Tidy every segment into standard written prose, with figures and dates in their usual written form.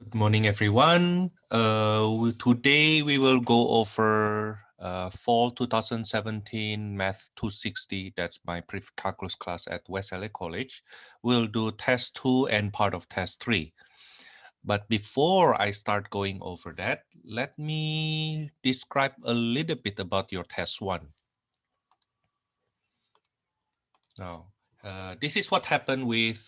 Good morning, everyone. Today we will go over Fall 2017 Math 260. That's my Precalculus class at West LA College. We'll do Test 2 and part of Test 3. But before I start going over that, let me describe a little bit about your Test 1. Now, this is what happened with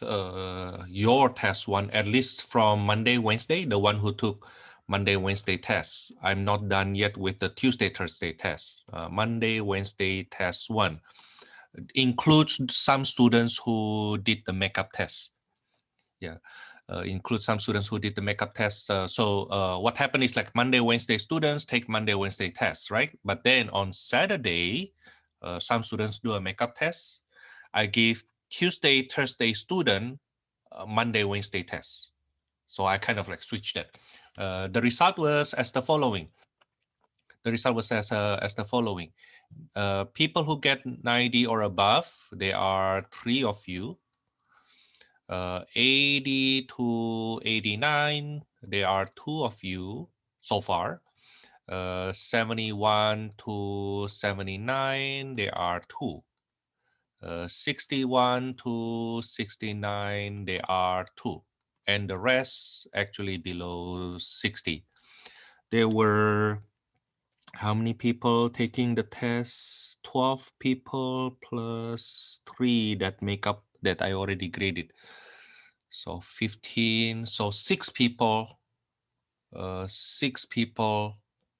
your Test 1, at least from Monday, Wednesday, the one who took Monday, Wednesday tests. I'm not done yet with the Tuesday, Thursday tests. Monday, Wednesday test 1 includes some students who did the makeup test. Yeah, includes some students who did the makeup test. So what happened is like Monday, Wednesday students take Monday, Wednesday tests, right? But then on Saturday, some students do a makeup test. I give Tuesday, Thursday student Monday, Wednesday tests. So I kind of like switched that. The result was as the following. The result was as the following. People who get 90 or above, there are 3 of you. 80 to 89, there are 2 of you so far. 71 to 79, there are 2. 61 to 69, there are 2. And the rest actually below 60. There were how many people taking the test? 12 people plus 3 that make up that I already graded. So 15, so 6 people, 6 people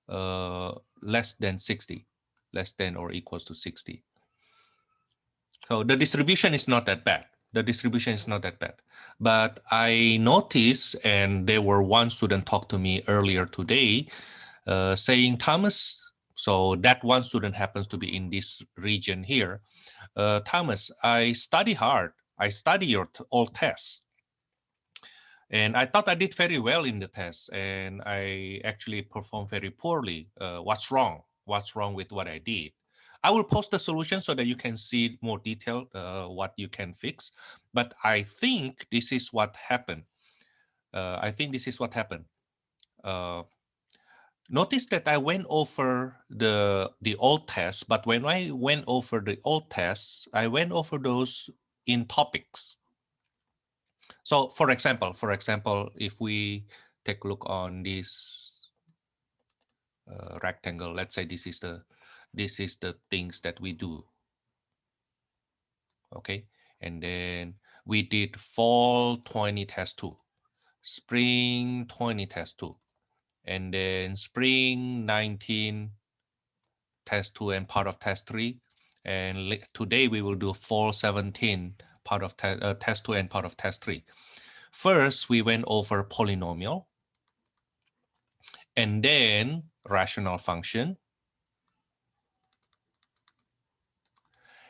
less than 60, less than or equals to 60. So the distribution is not that bad. The distribution is not that bad. But I noticed, and there were one student talked to me earlier today saying, Thomas, so that one student happens to be in this region here. Thomas, I study hard. I study your all tests. And I thought I did very well in the test, and I actually performed very poorly. What's wrong? What's wrong with what I did? I will post the solution so that you can see more detailed what you can fix. But I think this is what happened. I think this is what happened. Notice that I went over the old tests, but when I went over the old tests, I went over those in topics. So for example, if we take a look on this rectangle, let's say this is the things that we do. Okay, and then we did fall 20 test 2, spring 20 test 2, and then spring 19 test 2 and part of test 3, and today we will do fall 17 part of test 2 and part of test 3. First, we went over polynomial, and then rational function,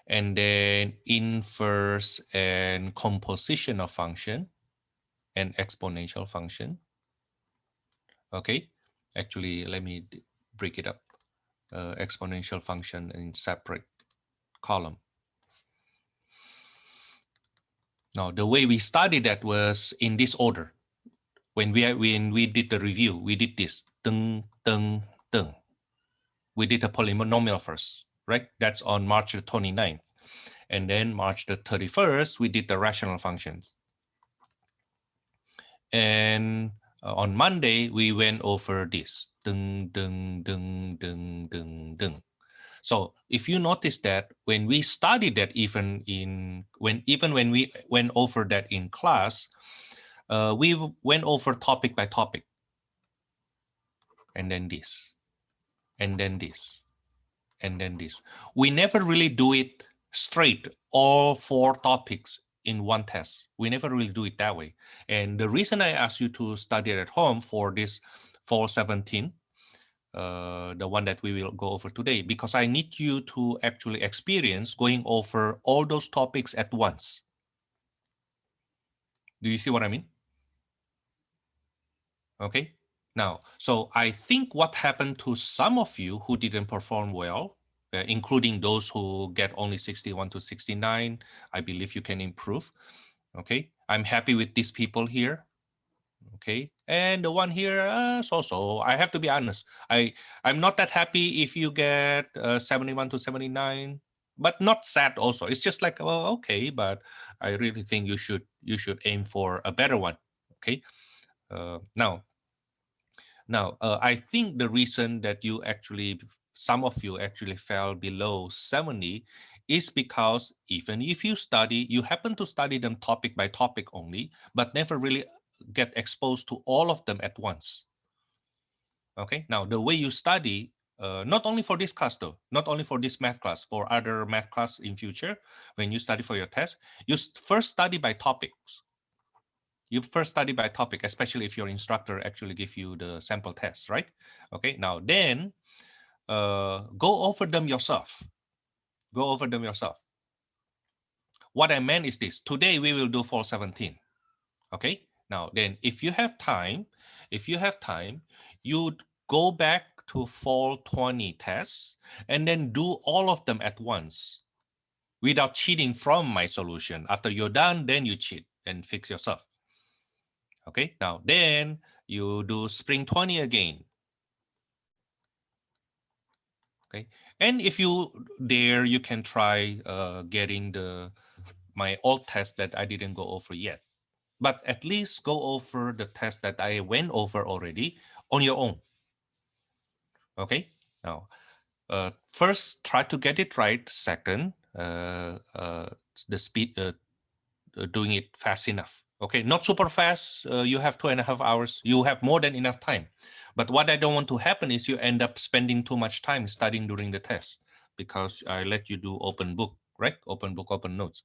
and then inverse and composition of function, and exponential function. Okay, actually, let me break it up. Exponential function in separate column. Now, the way we studied that was in this order. When we did the review, we did this. Deng, deng, deng. We did a polynomial first, right? That's on March the 29th. And then March the 31st, we did the rational functions. And on Monday, we went over this. Deng, deng, deng, deng, deng, deng. So if you notice that when we studied that, even when we went over that in class, we went over topic by topic. And then this, and then this, and then this. We never really do it straight, all 4 topics in one test. We never really do it that way. And the reason I asked you to study it at home for this fall 17, the one that we will go over today, because I need you to actually experience going over all those topics at once. Do you see what I mean? Okay. Now, so I think what happened to some of you who didn't perform well, including those who get only 61 to 69, I believe you can improve. Okay. I'm happy with these people here. Okay, and the one here, so. I have to be honest. I'm not that happy if you get 71 to 79, but not sad also. It's just like, well, okay, but I really think you should aim for a better one. Okay, now I think the reason that some of you actually fell below 70 is because even if you study, you happen to study them topic by topic only, but never really get exposed to all of them at once. Okay, now the way you study, not only for this class though, not only for this math class, for other math class in future, when you study for your test, you first study by topics. You first study by topic, especially if your instructor actually give you the sample test, right? Okay, now then go over them yourself. Go over them yourself. What I meant is this: today we will do 417. Okay, now then if you have time, you go back to 420 tests and then do all of them at once without cheating from my solution. After you're done, then you cheat and fix yourself. Okay, now then you do spring 20 again. Okay, and if you dare, you can try getting my old test that I didn't go over yet. But at least go over the test that I went over already on your own. Okay, now first try to get it right. Second, the speed, doing it fast enough. Okay, not super fast. You have 2.5 hours. You have more than enough time. But what I don't want to happen is you end up spending too much time studying during the test, because I let you do open book, right? Open book, open notes.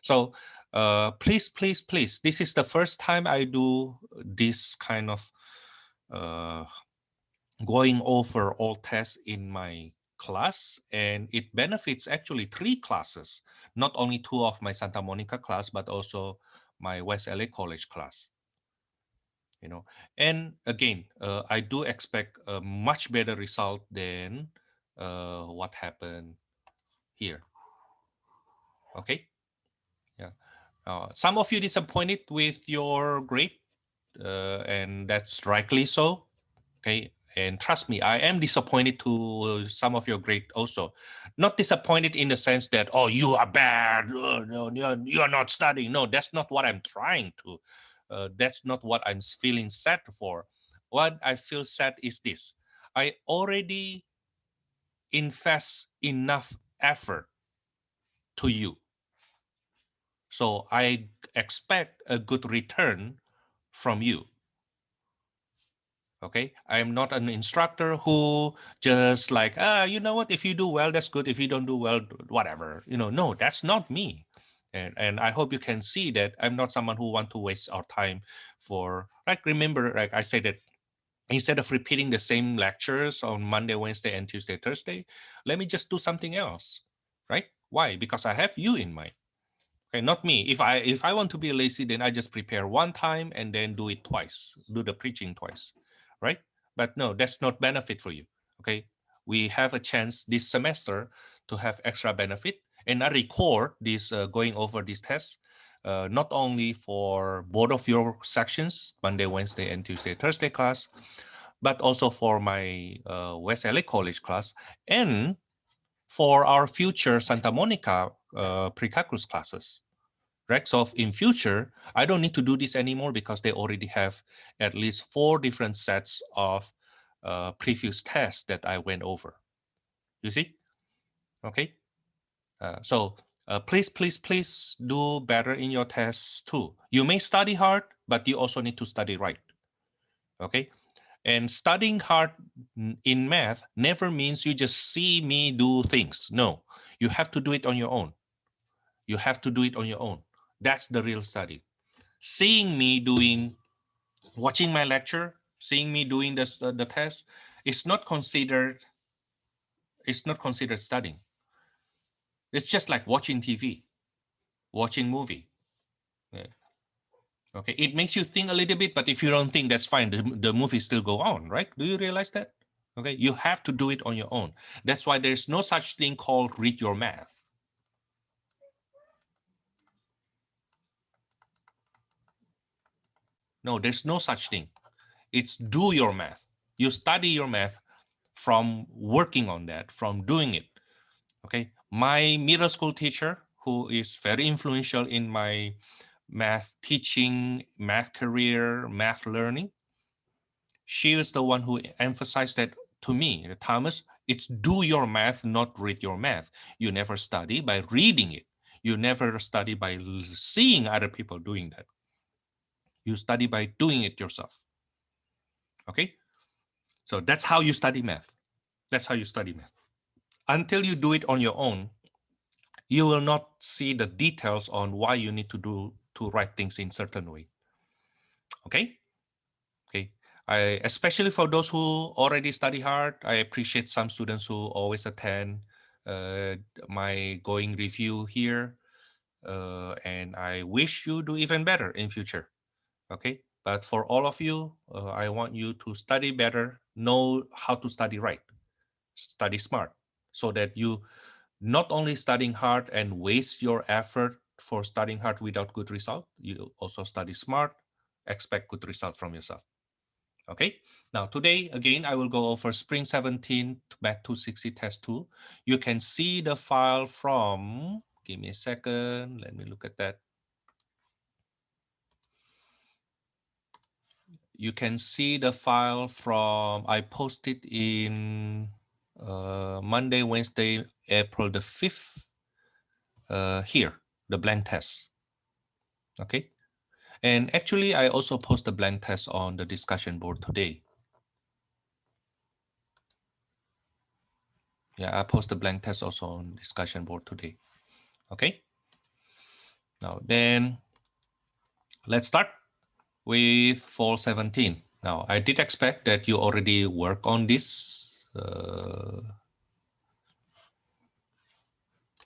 So please, please, please, this is the first time I do this kind of going over all tests in my class, and it benefits actually 3 classes, not only 2 of my Santa Monica class, but also my West LA College class. You know, and again, I do expect a much better result than what happened here. Okay, yeah. Some of you disappointed with your grade, and that's rightly so. Okay, and trust me, I am disappointed to some of your grade also. Not disappointed in the sense that, oh, you are bad, no, you're not studying. No, that's not what I'm trying to. That's not what I'm feeling sad for. What I feel sad is this: I already invest enough effort to you, so I expect a good return from you. Okay, I am not an instructor who just like, you know what, if you do well, that's good. If you don't do well, whatever. No, that's not me. And I hope you can see that I'm not someone who want to waste our time for, like, remember, like I said, that instead of repeating the same lectures on Monday, Wednesday, and Tuesday, Thursday, let me just do something else, right? Why? Because I have you in mind. Okay, not me. If I want to be lazy, then I just prepare one time and then do it twice, do the preaching twice, right? But no, that's not benefit for you. Okay, we have a chance this semester to have extra benefit, and I record this going over these tests, not only for both of your sections, Monday, Wednesday, and Tuesday, Thursday class, but also for my West LA College class and for our future Santa Monica Precalculus classes. Right? So in future, I don't need to do this anymore because they already have at least 4 different sets of previous tests that I went over. You see? Okay. So please, please, please do better in your tests too. You may study hard, but you also need to study right. Okay. And studying hard in math never means you just see me do things. No, you have to do it on your own. You have to do it on your own. That's the real study. Seeing me watching my lecture, seeing me doing the test, it's not considered studying. It's just like watching TV, watching movie. Yeah. Okay, it makes you think a little bit, but if you don't think, that's fine. The movie still go on, right? Do you realize that? Okay, you have to do it on your own. That's why there's no such thing called read your math. No, there's no such thing. It's do your math. You study your math from working on that, from doing it. Okay. My middle school teacher, who is very influential in my math teaching, math career, math learning, she is the one who emphasized that to me, Thomas, it's do your math, not read your math. You never study by reading it. You never study by seeing other people doing that. You study by doing it yourself. Okay? So that's how you study math. That's how you study math. Until you do it on your own, you will not see the details on why you need to write things in certain way. Okay? Okay. Especially for those who already study hard, I appreciate some students who always attend my going review here. And I wish you do even better in future. Okay. But for all of you, I want you to study better, know how to study right, study smart, so that you not only studying hard and waste your effort for studying hard without good result, you also study smart, expect good result from yourself. Okay, now today, again, I will go over Spring 17 Math 260 Test 2. You can see the file from, give me a second, let me look at that. You can see the file from, I posted in Monday, Wednesday, April the 5th, here, the blank test. Okay, and actually, I also post the blank test on the discussion board today. Yeah, I post the blank test also on discussion board today. Okay. Now then, let's start with fall 17. Now, I did expect that you already work on this.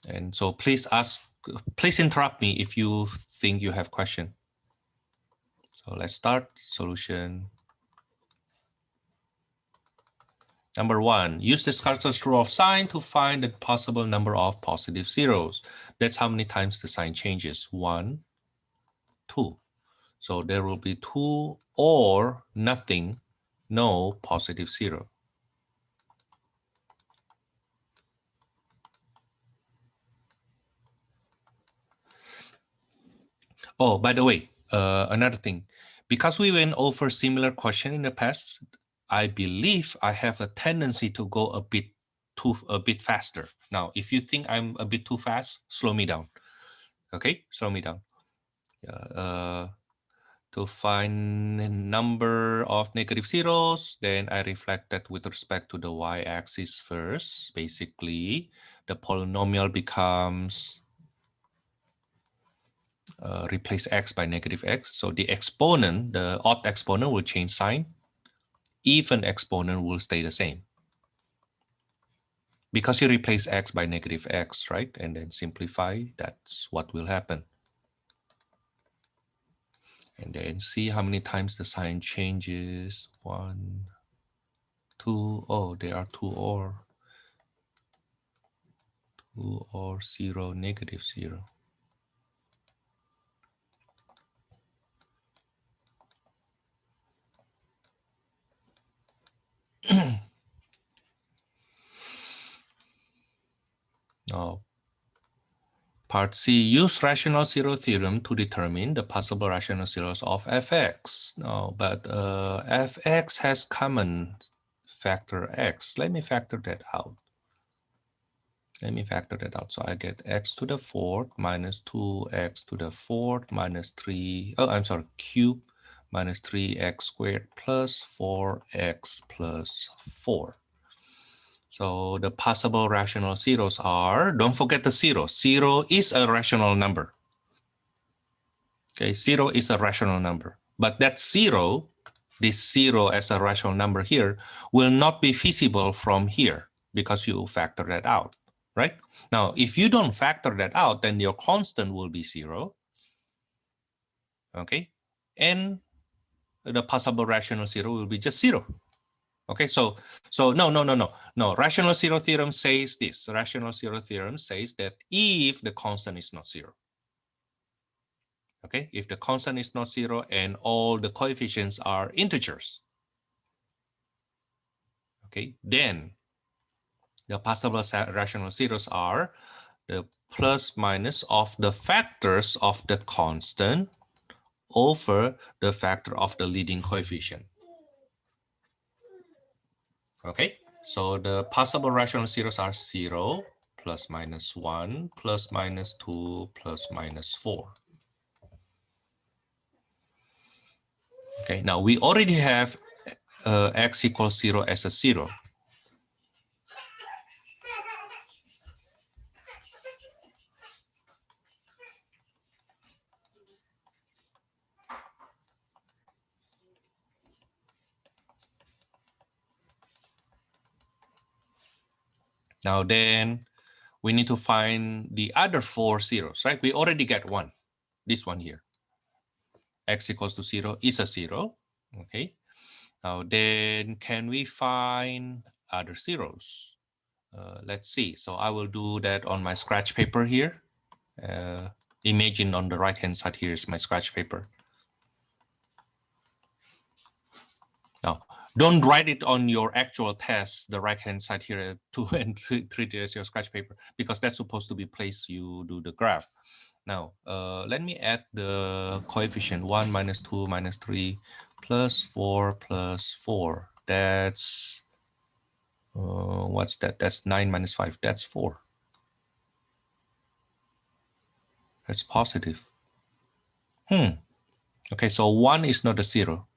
And so please interrupt me if you think you have question. So let's start solution. Number 1, use the Descartes' rule of sign to find the possible number of positive zeros. That's how many times the sign changes. 1, 2. So there will be 2 or nothing, no positive 0. Oh, by the way, another thing, because we went over similar question in the past, I believe I have a tendency to go a bit faster. Now, if you think I'm a bit too fast, slow me down. Okay, slow me down. To find a number of negative zeros, then I reflect that with respect to the y-axis first. Basically, the polynomial becomes replace x by negative x. So the exponent, the odd exponent will change sign. Even exponent will stay the same. Because you replace x by negative x, right? And then simplify, that's what will happen. And then see how many times the sign changes. 1, 2, oh, there are 2 or 0, negative 0. Now, part C, use rational zero theorem to determine the possible rational zeros of fx. No, but fx has common factor x. Let me factor that out. So I get x to the 4th minus 2x to the 4th minus 3. Oh, I'm sorry, cube minus 3x squared plus 4x plus 4. So the possible rational zeros are, don't forget the 0. 0 is a rational number. Okay, 0 is a rational number. But that 0, this 0 as a rational number here, will not be feasible from here because you factor that out, right? Now, if you don't factor that out, then your constant will be 0. Okay, and the possible rational 0 will be just 0. Okay, so no. Rational zero theorem says this. Rational zero theorem says that if the constant is not 0. Okay, if the constant is not 0 and all the coefficients are integers. Okay, then the possible rational zeros are the plus minus of the factors of the constant over the factor of the leading coefficient. Okay, so the possible rational zeros are 0, plus minus 1, plus minus 2, plus minus 4. Okay, now we already have x equals 0 as a 0. Now then, we need to find the other 4 zeros, right? We already get one, this one here. X equals to 0 is a 0, okay? Now then, can we find other zeros? Let's see. So I will do that on my scratch paper here. Imagine on the right-hand side here is my scratch paper. Now, don't write it on your actual test, the right-hand side here, 2 and 3 as your scratch paper, because that's supposed to be place you do the graph. Now, let me add the coefficient 1 minus 2 minus 3 plus 4 plus 4. That's, what's that? That's 9 minus 5. That's 4. That's positive. Okay, so 1 is not a 0.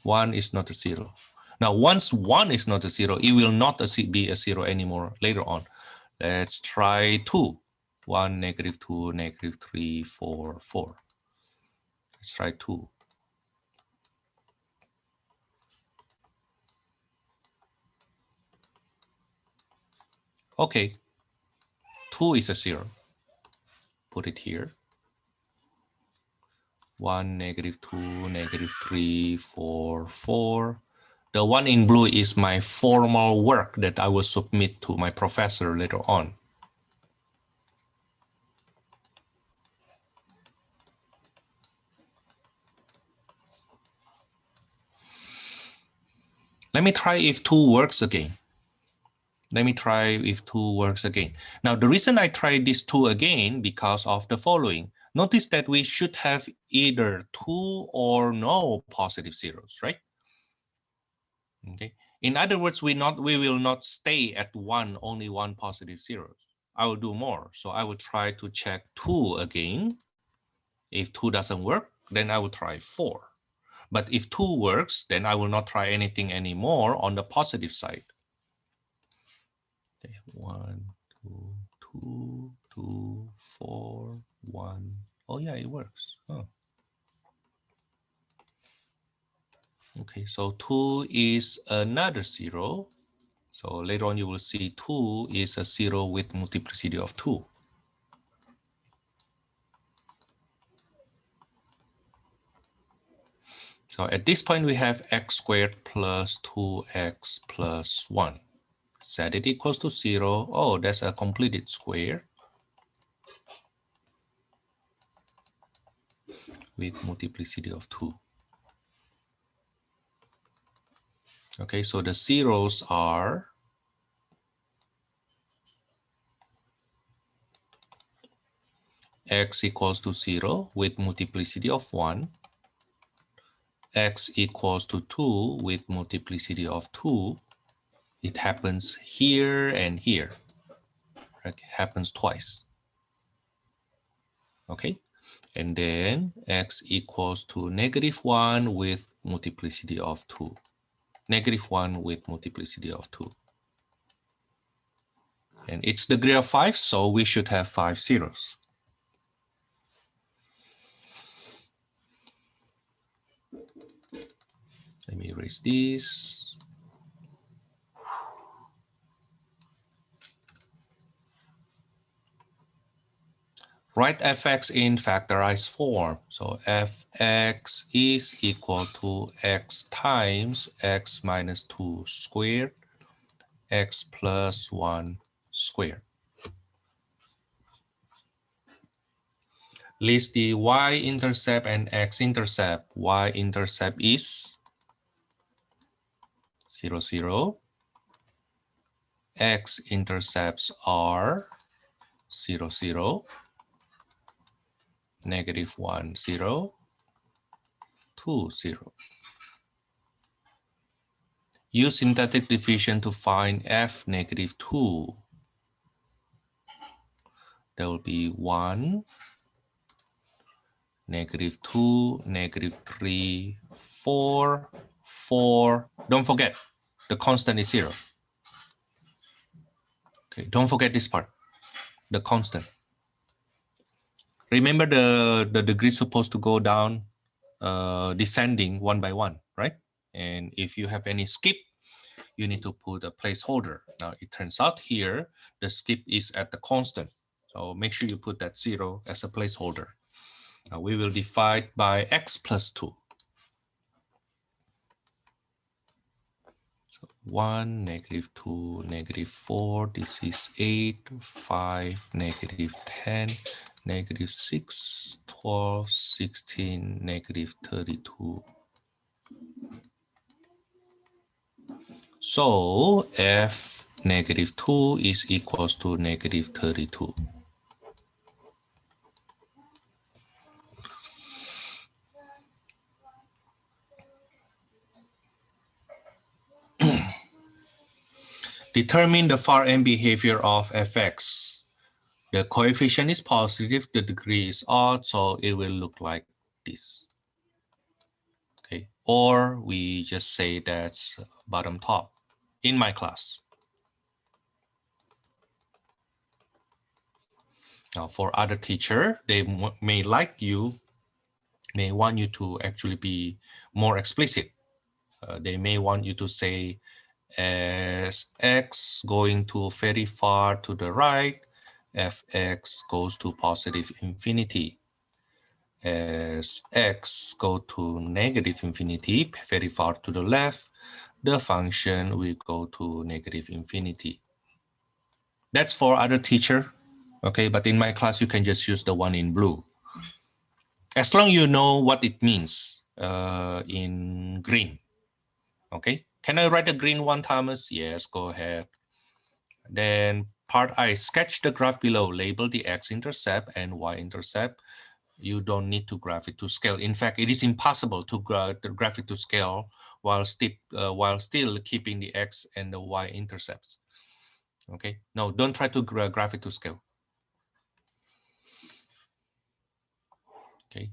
1 is not a 0. Now, once 1 is not a 0, it will not be a 0 anymore later on. Let's try 2. 1, negative 2, negative 3, 4, 4. Let's try 2. Okay, 2 is a 0. Put it here. 1, negative 2, negative 3, 4, 4. The one in blue is my formal work that I will submit to my professor later on. Let me try if 2 works again. Let me try if 2 works again. Now, the reason I tried this 2 again because of the following. Notice that we should have either 2 or no positive zeros, right? Okay. In other words, we will not stay at only one positive zeros. I will do more. So I will try to check 2 again. If 2 doesn't work, then I will try 4. But if 2 works, then I will not try anything anymore on the positive side. Okay, 1, 2, 2, 2, 4, 1. Oh yeah, it works. Oh. Okay, so 2 is another 0. So later on you will see 2 is a 0 with multiplicity of 2. So at this point we have x squared plus 2x plus 1. Set it equals to 0. Oh, that's a completed square with multiplicity of 2. Okay, so the zeros are x equals to 0 with multiplicity of 1, x equals to 2 with multiplicity of 2. It happens here and here. It happens twice. Okay, and then x equals to negative 1 with multiplicity of 2. Negative 1 with multiplicity of 2. And it's degree of 5, so we should have 5 zeros. Let me erase this. Write fx in factorized form. So fx is equal to x times x minus 2 squared, x plus 1 squared. List the Y-intercept and X-intercept. Y-intercept is 0, 0. X-intercepts are 0, 0, negative 1, 0, 2, 0. Use syntactic division to find f negative 2. There will be 1, negative 2, negative 3, 4, 4. Don't forget, the constant is 0. Okay, don't forget this part, the constant. Remember the degree is supposed to go down, descending one by one, right? And if you have any skip, you need to put a placeholder. Now it turns out here, the skip is at the constant. So make sure you put that 0 as a placeholder. Now we will divide by x plus 2. So 1, negative 2, negative 4. This is 8, 5, negative 10, negative 6, 12, 16, negative 32. So f negative 2 is equals to negative 32. Determine the far end behavior of fx. The coefficient is positive, the degree is odd, so it will look like this. Okay, or we just say that's bottom top in my class. Now for other teacher, they may want you to actually be more explicit. They may want you to say as x going to very far to the right, fx goes to positive infinity. As x go to negative infinity, very far to the left, the function will go to negative infinity. That's for other teacher, okay? But in my class, you can just use the one in blue. As long you know what it means in green, okay? Can I write the green one, Thomas? Yes, go ahead. Then part I, sketch the graph below, label the x-intercept and y-intercept. You don't need to graph it to scale. In fact, it is impossible to graph it to scale while still keeping the x and the y-intercepts. Okay, no, don't try to graph it to scale. Okay,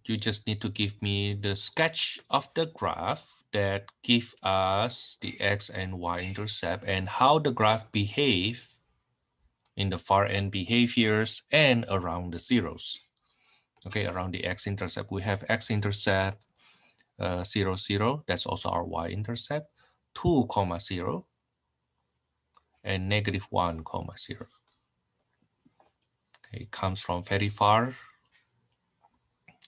you just need to give me the sketch of the graph that give us the x and y-intercept and how the graph behave in the far end behaviors and around the zeros. Okay, around the x-intercept, we have x-intercept 0, 0. That's also our y-intercept. 2, 0, and negative 1, 0. Okay, it comes from very far,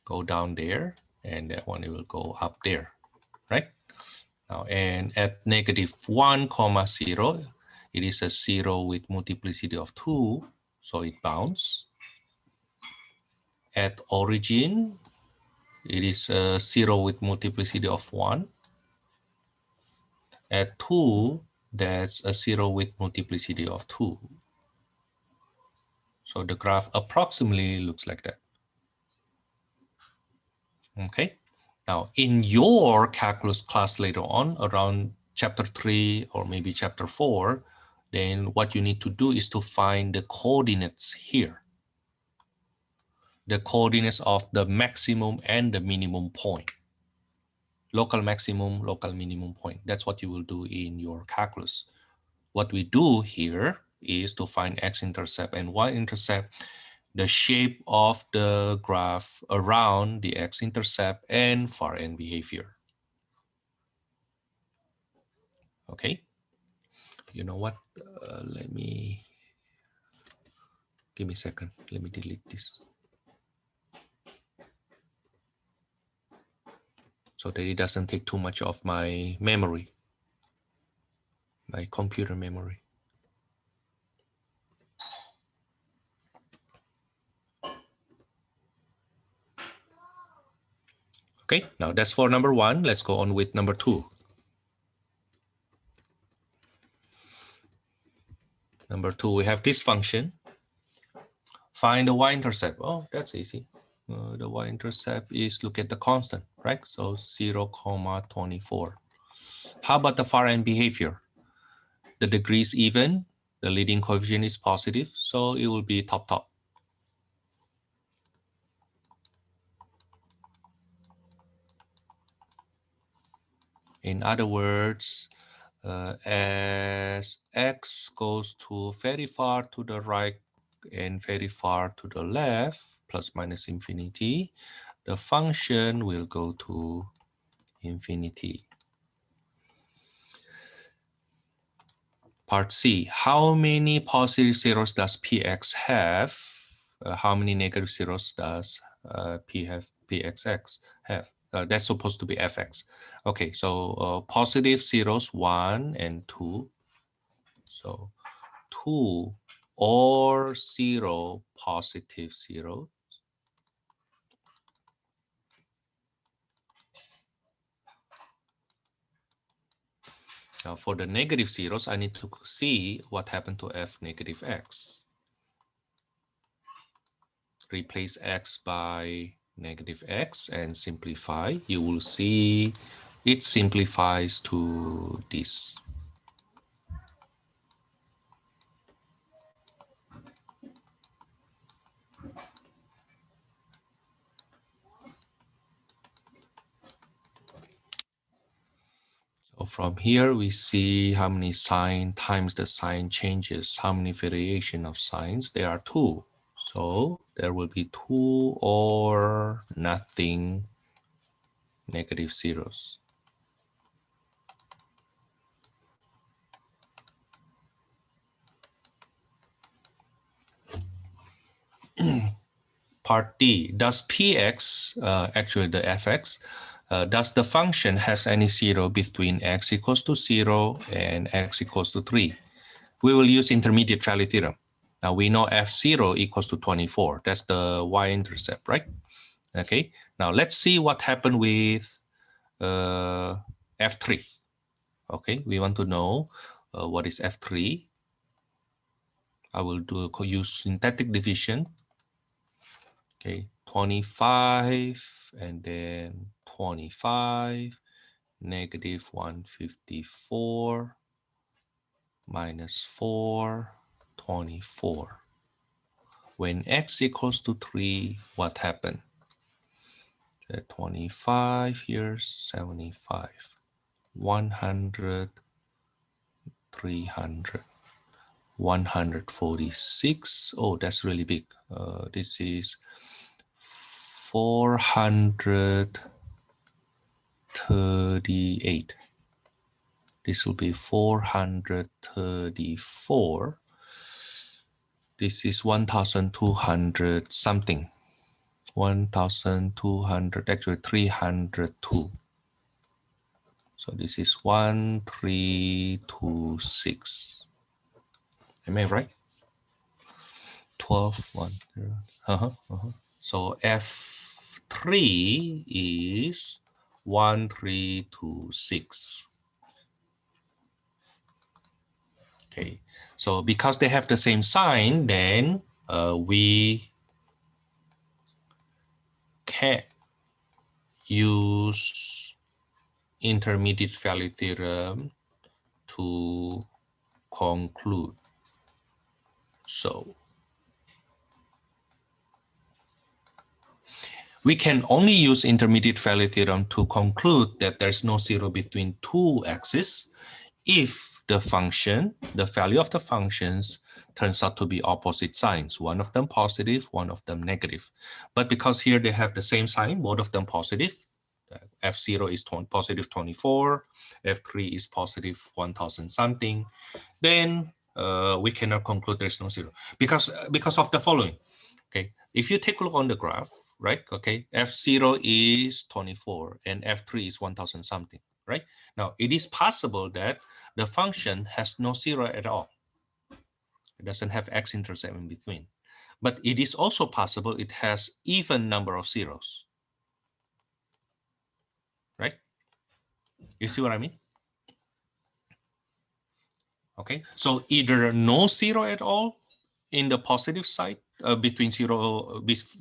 go down there, and that one it will go up there, right? Now, and at negative 1, 0, it is a 0 with multiplicity of 2, so it bounds. At origin, it is a 0 with multiplicity of 1. At 2, that's a 0 with multiplicity of 2. So the graph approximately looks like that. Okay. Now, in your calculus class later on, around chapter 3 or maybe chapter 4, then what you need to do is to find the coordinates here. The coordinates of the maximum and the minimum point. Local maximum, local minimum point. That's what you will do in your calculus. What we do here is to find x-intercept and y-intercept, the shape of the graph around the x-intercept and far end behavior. Okay, you know what? Let me give me a second. Let me delete this so that it doesn't take too much of my memory, my computer memory. Okay, now that's for number 1. Let's go on with number 2. Number 2, we have this function. Find the y-intercept. Oh, that's easy. The y-intercept is, look at the constant, right? So 0, 24. How about the far end behavior? The degree is even, the leading coefficient is positive, so it will be top. In other words, as x goes to very far to the right and very far to the left, plus minus infinity, the function will go to infinity. Part C, how many positive zeros does Px have? How many negative zeros does Pxx have? That's supposed to be Fx. Okay, so positive zeros 1 and 2. So 2 or 0 positive 0. Now for the negative zeros, I need to see what happened to f negative x. Replace x by negative x and simplify. You will see it simplifies to this. So from here, we see how many sign times the sign changes, how many variation of signs. There are 2. So there will be 2 or nothing negative zeros. Part D, does Px, actually the Fx, does the function has any zero between x equals to 0 and x equals to 3? We will use intermediate value theorem. Now we know f0 equals to 24. That's the y-intercept, right? Okay, now let's see what happened with f3. Okay, we want to know what is f3. I will use synthetic division. Okay, 25 and then 25, negative 154 minus 4, 24. When x equals to 3, what happened? 25 here, 75, 100, 300, 146. Oh, that's really big. This is 438. This will be 434. This is 1,200 something. 1,200, actually 302. So this is 1326. Am I right? 12, 1. So F3 is 1326. Okay, so because they have the same sign, then we can use intermediate value theorem to conclude. So we can only use intermediate value theorem to conclude that there's no zero between two axes if the function, the value of the functions turns out to be opposite signs, one of them positive, one of them negative. But because here they have the same sign, both of them positive, f0 is positive 24, f3 is positive 1000 something, then we cannot conclude there's no zero because of the following. Okay, if you take a look on the graph, right? Okay, f0 is 24 and f3 is 1000 something, right? Now it is possible that the function has no zero at all. It doesn't have x-intercept in between, but it is also possible it has even number of zeros. You see what I mean? Okay, so either no zero at all in the positive side between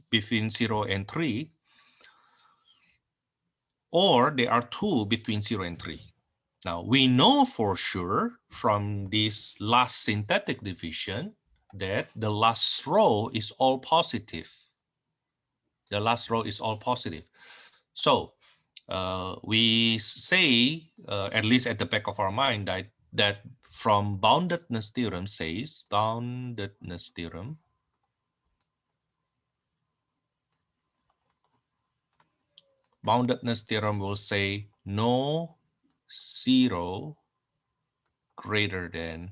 between 0 and 3, or there are 2 between 0 and 3. Now, we know for sure from this last synthetic division that the last row is all positive. The last row is all positive. So we say, at least at the back of our mind, that from boundedness theorem says, boundedness theorem will say no zero greater than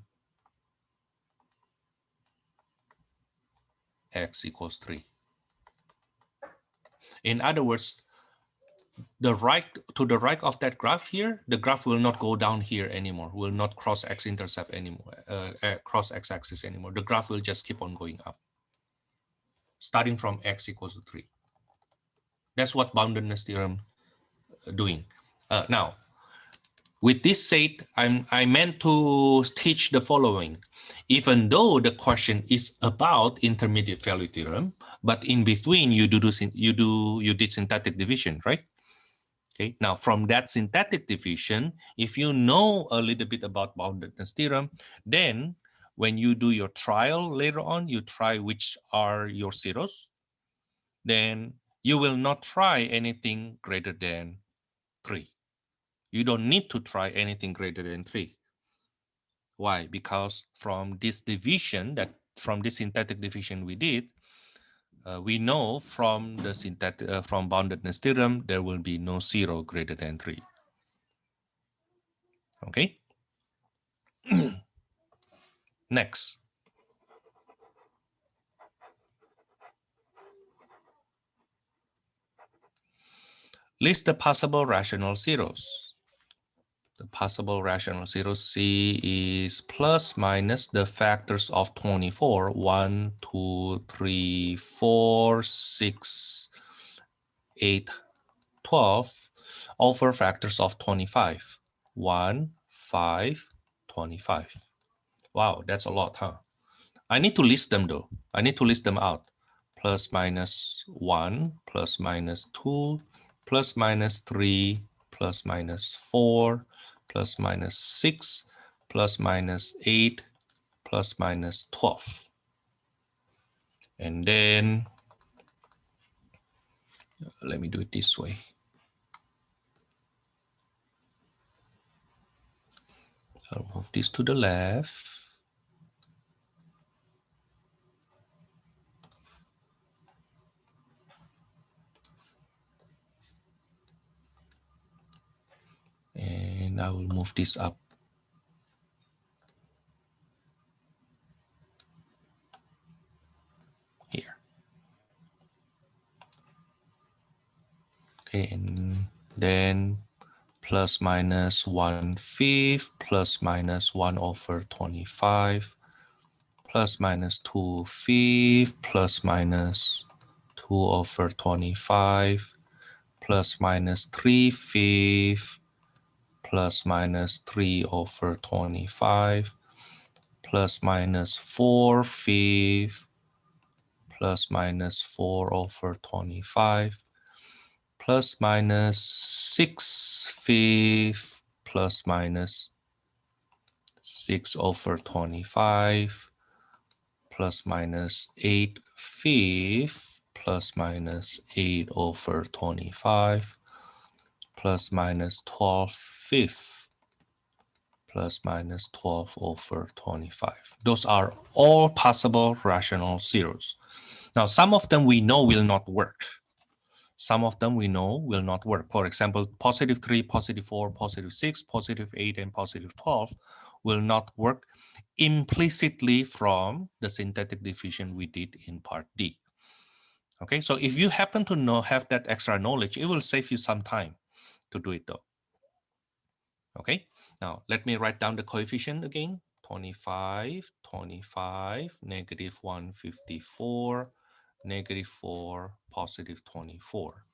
x equals 3. In other words, the right of that graph here, the graph will not go down here anymore, will not cross x-intercept anymore, cross x-axis anymore. The graph will just keep on going up, starting from x equals to 3. That's what boundedness theorem doing. Now, with this said, I meant to teach the following. Even though the question is about intermediate value theorem, but in between you did synthetic division, right? Okay. Now from that synthetic division, if you know a little bit about boundedness theorem, then when you do your trial later on, you try which are your zeros, then you will not try anything greater than 3. You don't need to try anything greater than 3. Why? Because from this division, from this synthetic division we did, we know from the from boundedness theorem, there will be no zero greater than 3. Okay. Next. List the possible rational zeros. The possible rational zeros, C is plus minus the factors of 24. 1, 2, 3, 4, 6, 8, 12 over factors of 25. 1, 5, 25. Wow, that's a lot, huh? I need to list them though. I need to list them out. Plus minus 1, plus minus 2, plus minus 3, plus minus 4, plus minus 6, plus minus 8, plus minus 12. And then, let me do it this way. I'll move this to the left. And I will move this up. Here. Okay, and then plus minus 1/5 plus minus 1 over 25 plus minus 2/5 plus minus 2 over 25 plus minus 3/5 plus minus 3 over 25 plus minus 4/5 plus minus 4 over 25 plus minus 6/5 plus minus 6 over 25 plus minus 8/5 plus minus 8 over 25 plus minus 12/5 plus minus 12 over 25. Those are all possible rational zeros. Now, some of them we know will not work. Some of them we know will not work. For example, positive 3, positive 4, positive 6, positive 8, and positive 12 will not work implicitly from the synthetic division we did in part D. Okay, so if you happen to have that extra knowledge, it will save you some time to do it though. Okay, now let me write down the coefficient again. 25, 25, negative 154, negative 4, positive 24.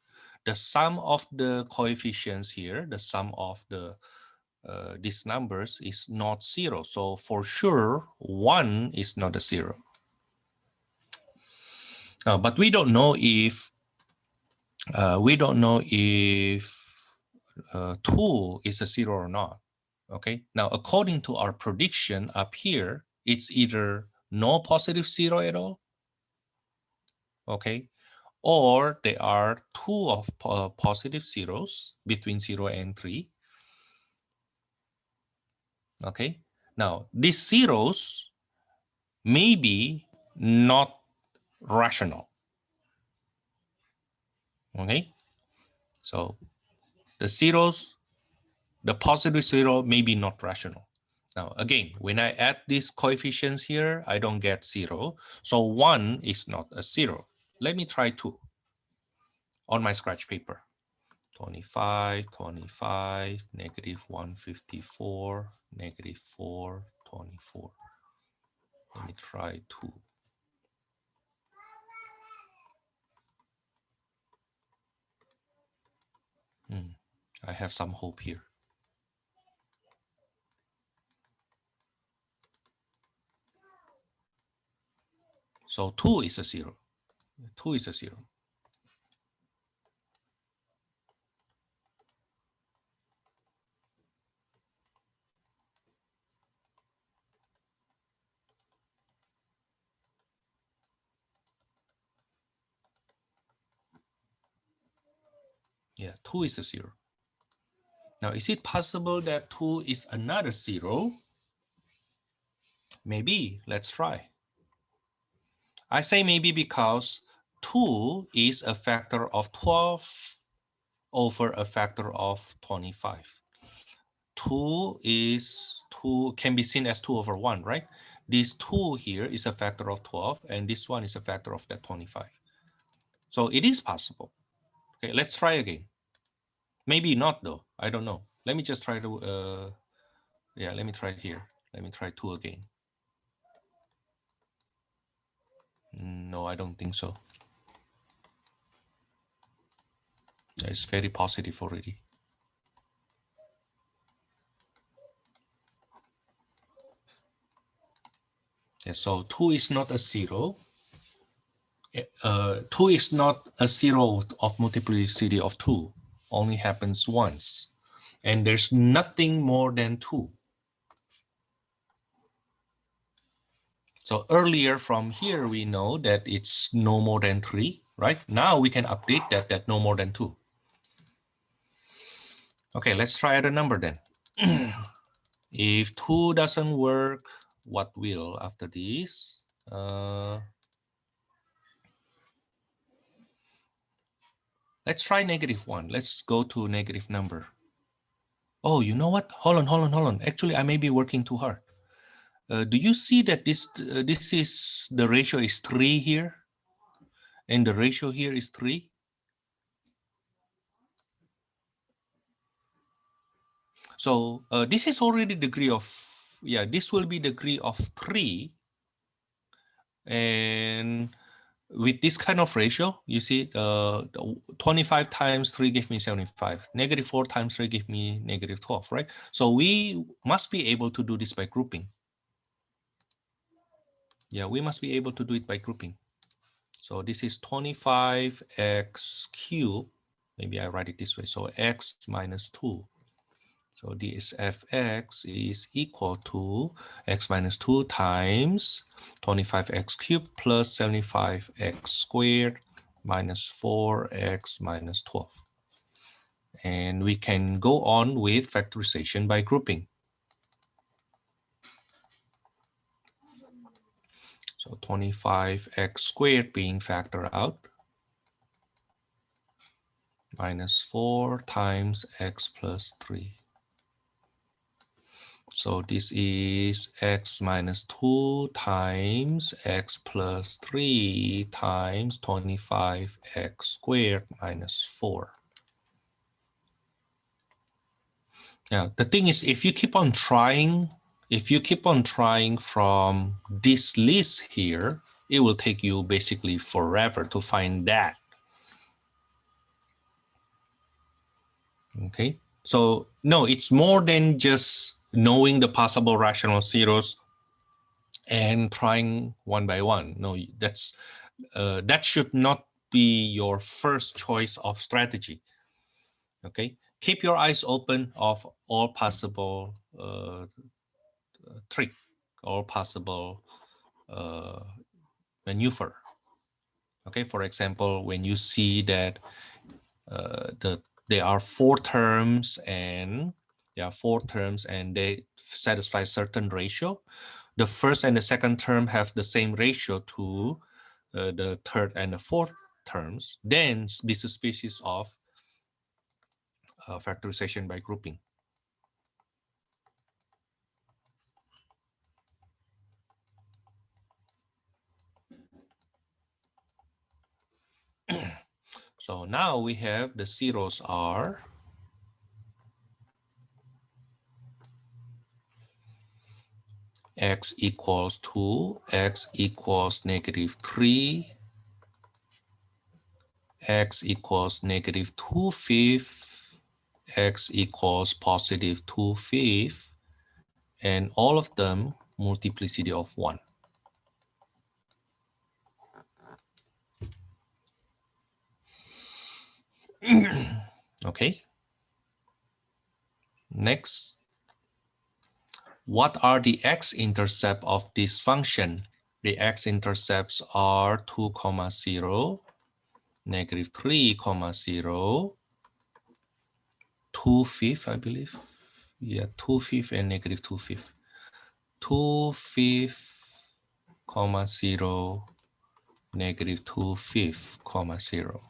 the sum of the coefficients here, the sum of the these numbers is not 0. So for sure, 1 is not a 0. But we don't know if 2 is a 0 or not. Okay. Now, according to our prediction up here, it's either no positive 0 at all. Okay. Or there are 2 of positive zeros between 0 and 3. Okay. Now, these zeros may be not rational. Okay. So the zeros, the positive 0 may be not rational. Now, again, when I add these coefficients here, I don't get 0. So 1 is not a 0. Let me try 2 on my scratch paper. 25, 25, negative 154, negative 4, 24. Let me try 2. I have some hope here. So 2 is a 0. 2 is a 0. Yeah, 2 is a 0. Now, is it possible that 2 is another 0? Maybe. Let's try. I say maybe because 2 is a factor of 12 over a factor of 25. 2 can be seen as 2 over 1, right? This 2 here is a factor of 12, and this one is a factor of that 25. So it is possible. Okay, let's try again. Maybe not though. I don't know. Let me just try to, let me try it here. Let me try 2 again. No, I don't think so. It's very positive already. Yeah, so 2 is not a 0. 2 is not a 0 of multiplicity of 2. Only happens once. And there's nothing more than 2. So earlier from here, we know that it's no more than 3, right? Now we can update that no more than 2. Okay, let's try other number then. If 2 doesn't work, what will after this? Let's try -1. Let's go to negative number. Oh, you know what? Hold on. Actually, I may be working too hard. Do you see that this is the ratio is 3 here? And the ratio here is 3? So this is already degree of, this will be degree of 3. And with this kind of ratio, you see 25 times 3 give me 75. -4 times 3 give me -12, right? So we must be able to do this by grouping. Yeah, we must be able to do it by grouping. So this is 25x cubed. Maybe I write it this way. So x minus 2. So this fx is equal to x minus 2 times 25x cubed plus 75x squared minus 4x minus 12. And we can go on with factorization by grouping. So 25x squared being factored out, minus 4 times x plus 3. So this is x minus 2 times x plus 3 times 25x squared minus 4. Now, the thing is, if you keep on trying from this list here, it will take you basically forever to find that. Okay, so no, it's more than just knowing the possible rational zeros and trying one by one. No, that should not be your first choice of strategy. Okay, keep your eyes open of all possible trick, all possible maneuver. Okay, for example, when you see that there are four terms and they satisfy certain ratio, the first and the second term have the same ratio to the third and the fourth terms, then be suspicious of factorization by grouping. So now we have the zeros are x equals 2, x equals -3, x equals -2/5, x equals +2/5, and all of them multiplicity of 1. Okay. Next, what are the x-intercept of this function? The x-intercepts are 2, 0, -3, 0, 2/5, I believe. Yeah, 2/5 and -2/5. 2/5, 0, -2/5, 0.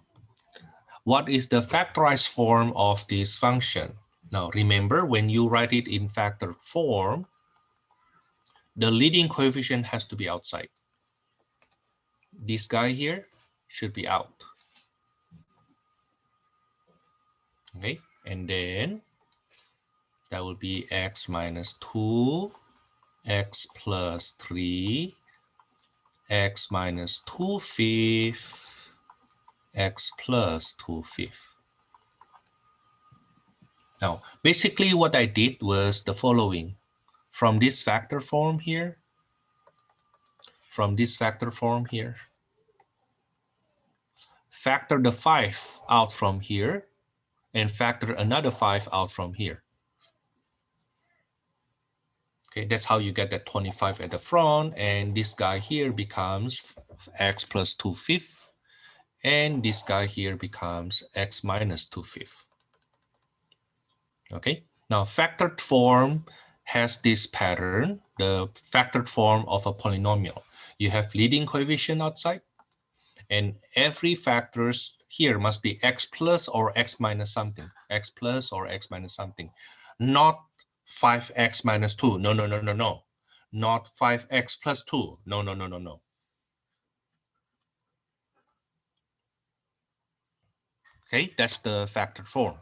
What is the factorized form of this function? Now, remember, when you write it in factored form, the leading coefficient has to be outside. This guy here should be out. Okay, and then that will be x minus 2, x plus 3, x minus 2/5, x plus 2/5. Now, basically what I did was the following. From this factor form here, factor the 5 out from here, and factor another 5 out from here. Okay, that's how you get that 25 at the front, and this guy here becomes x plus 2/5, and this guy here becomes x minus 2/5. Okay, now factored form has this pattern, the factored form of a polynomial. You have leading coefficient outside, and every factors here must be x plus or x minus something, x plus or x minus something, not 5x minus 2. No. Not 5x plus 2. No. Okay, that's the factored form.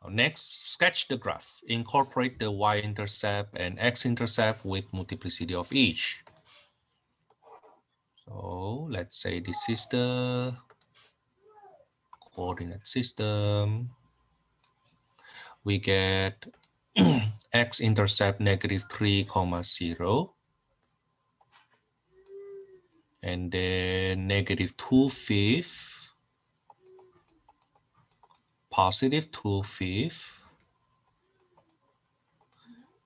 Now next, sketch the graph. Incorporate the y-intercept and x-intercept with multiplicity of each. So let's say this is the coordinate system. We get x-intercept -3, 0, and then -2/5, +2/5,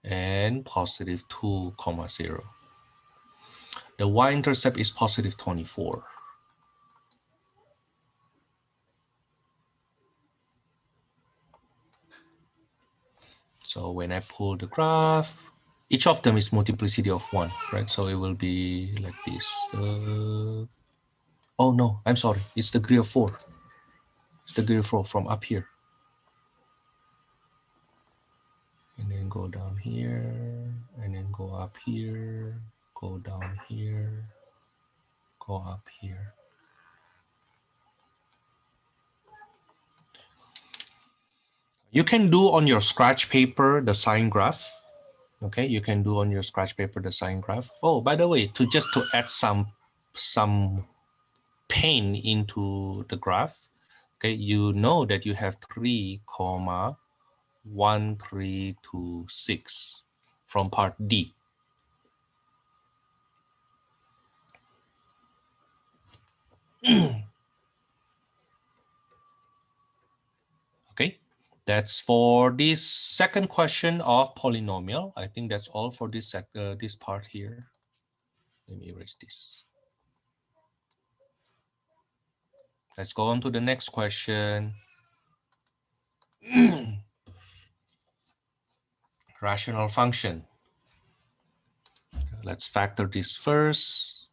and +2, 0. The y-intercept is +24. So when I pull the graph, each of them is multiplicity of 1, right? So it will be like this. Oh no, I'm sorry. It's degree of 4. It's degree of 4 from up here. And then go down here, and then go up here, go down here, go up here. You can do on your scratch paper the sign graph. Okay, you can do on your scratch paper the sign graph. Oh, by the way, to add some pain into the graph. Okay, you know that you have 3, 1, 3, 2, 6 from part D. Okay, that's for this second question of polynomial. I think that's all for this this part here. Let me erase this. Let's go on to the next question. Rational function. Let's factor this first,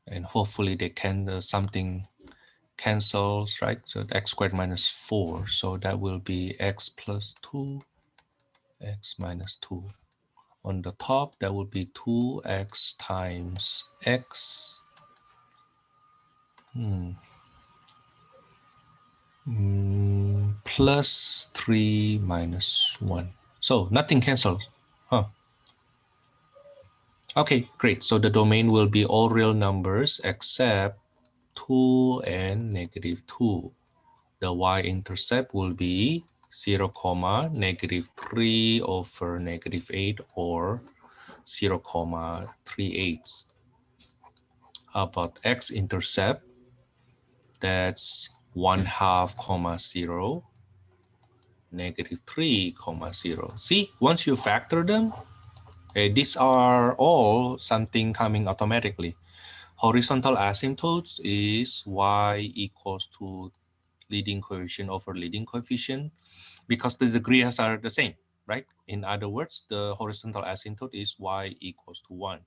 and hopefully they can something cancels, right? So x squared minus 4. So that will be x plus 2, x minus 2. On the top, that would be 2x times x. Plus 3 minus 1. So nothing cancels. Huh. Okay, great. So the domain will be all real numbers except 2 and negative 2. The y-intercept will be 0, negative 3 over negative 8 or 0, 3/8. How about x-intercept? That's 1/2, 0, negative 3, 0. See, once you factor them, these are all something coming automatically. Horizontal asymptotes is y equals to leading coefficient over leading coefficient because the degrees are the same, right? In other words, the horizontal asymptote is y equals to 1.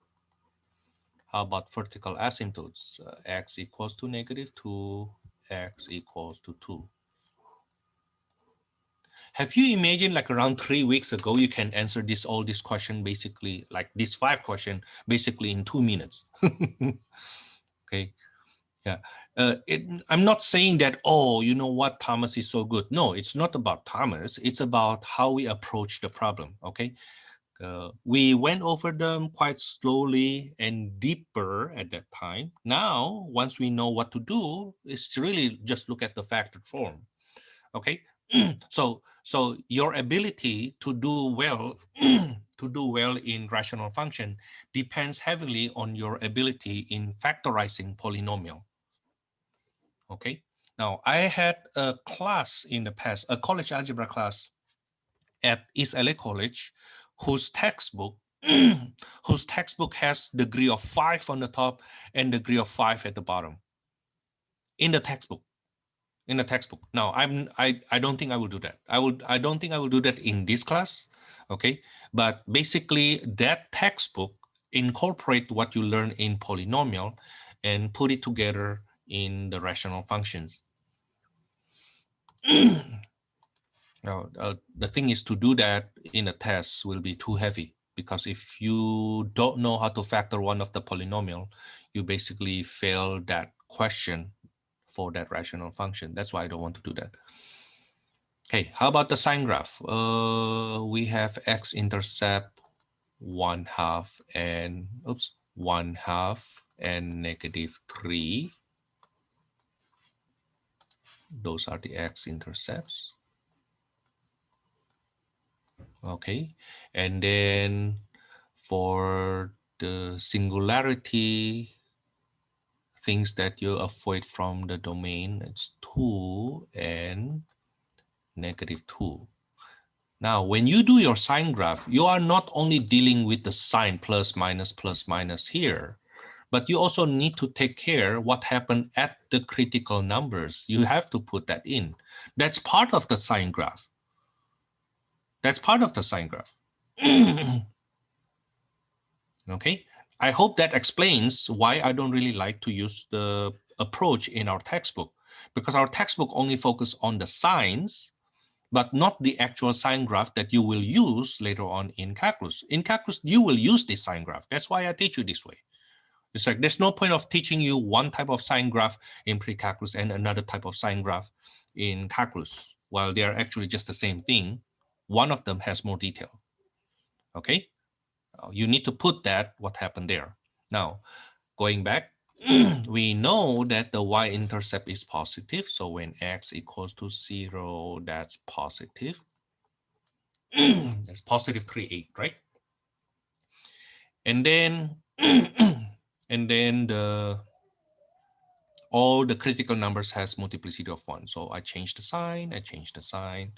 How about vertical asymptotes? X equals to negative 2, x equals to 2. Have you imagined like around 3 weeks ago, you can answer all this question basically, like this 5 question, basically in 2 minutes. Okay, yeah. I'm not saying that, oh, you know what, Thomas is so good. No, it's not about Thomas. It's about how we approach the problem, okay? We went over them quite slowly and deeper at that time. Now, once we know what to do, it's really just look at the factored form, okay? So your ability to do well in rational function depends heavily on your ability in factorizing polynomial. Okay. Now I had a class in the past, a college algebra class at East LA College, whose textbook has degree of 5 on the top and degree of 5 at the bottom. In the textbook. Now I don't think I will do that. I don't think I will do that in this class. Okay. But basically that textbook incorporate what you learn in polynomial and put it together in the rational functions. Now, the thing is, to do that in a test will be too heavy, because if you don't know how to factor one of the polynomial, you basically fail that question for that rational function. That's why I don't want to do that. Okay, how about the sign graph? We have x-intercept 1/2 and 1/2 and negative 3. Those are the x-intercepts. Okay, and then for the singularity, things that you avoid from the domain, it's 2 and negative 2. Now, when you do your sign graph, you are not only dealing with the sign plus minus here, but you also need to take care what happened at the critical numbers. You have to put that in. That's part of the sign graph. That's part of the sign graph. Okay, I hope that explains why I don't really like to use the approach in our textbook, because our textbook only focus on the signs, but not the actual sign graph that you will use later on in calculus. In calculus, you will use this sign graph. That's why I teach you this way. It's like there's no point of teaching you one type of sign graph in precalculus and another type of sign graph in calculus, while they are actually just the same thing. One of them has more detail. Okay, you need to put that what happened there. Now, going back, we know that the y-intercept is positive. So when x equals to 0, that's positive. That's positive 3, 8, right? And then, and then all the critical numbers has multiplicity of 1. So I change the sign, I change the sign,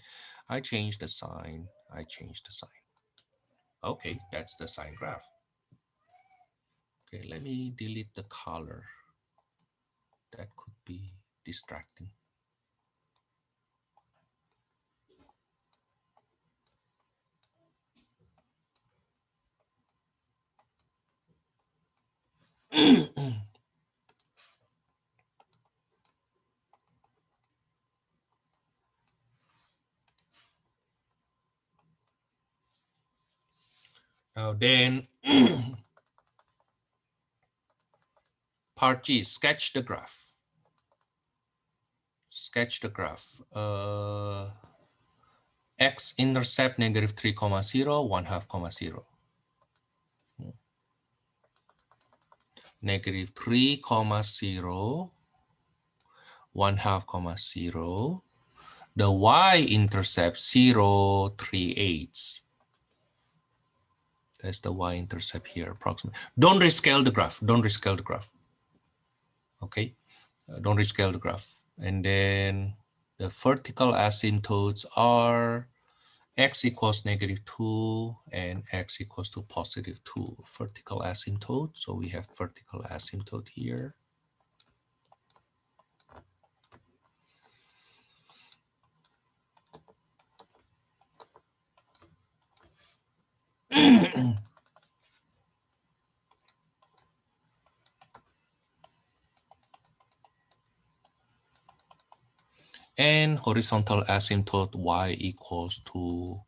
I change the sign, I change the sign. Okay, that's the sign graph. Okay, let me delete the color. That could be distracting. Now then, part G, sketch the graph. Sketch the graph. X-intercept negative 3, 0, 1/2, 0. Negative 3, 0, 1/2, 0. The y-intercept 0, 3/8. That's the y-intercept here, approximately. Don't rescale the graph. Don't rescale the graph. Okay, don't rescale the graph. And then the vertical asymptotes are x equals negative 2 and x equals to positive 2. Vertical asymptote. So we have vertical asymptote here. And horizontal asymptote y equals to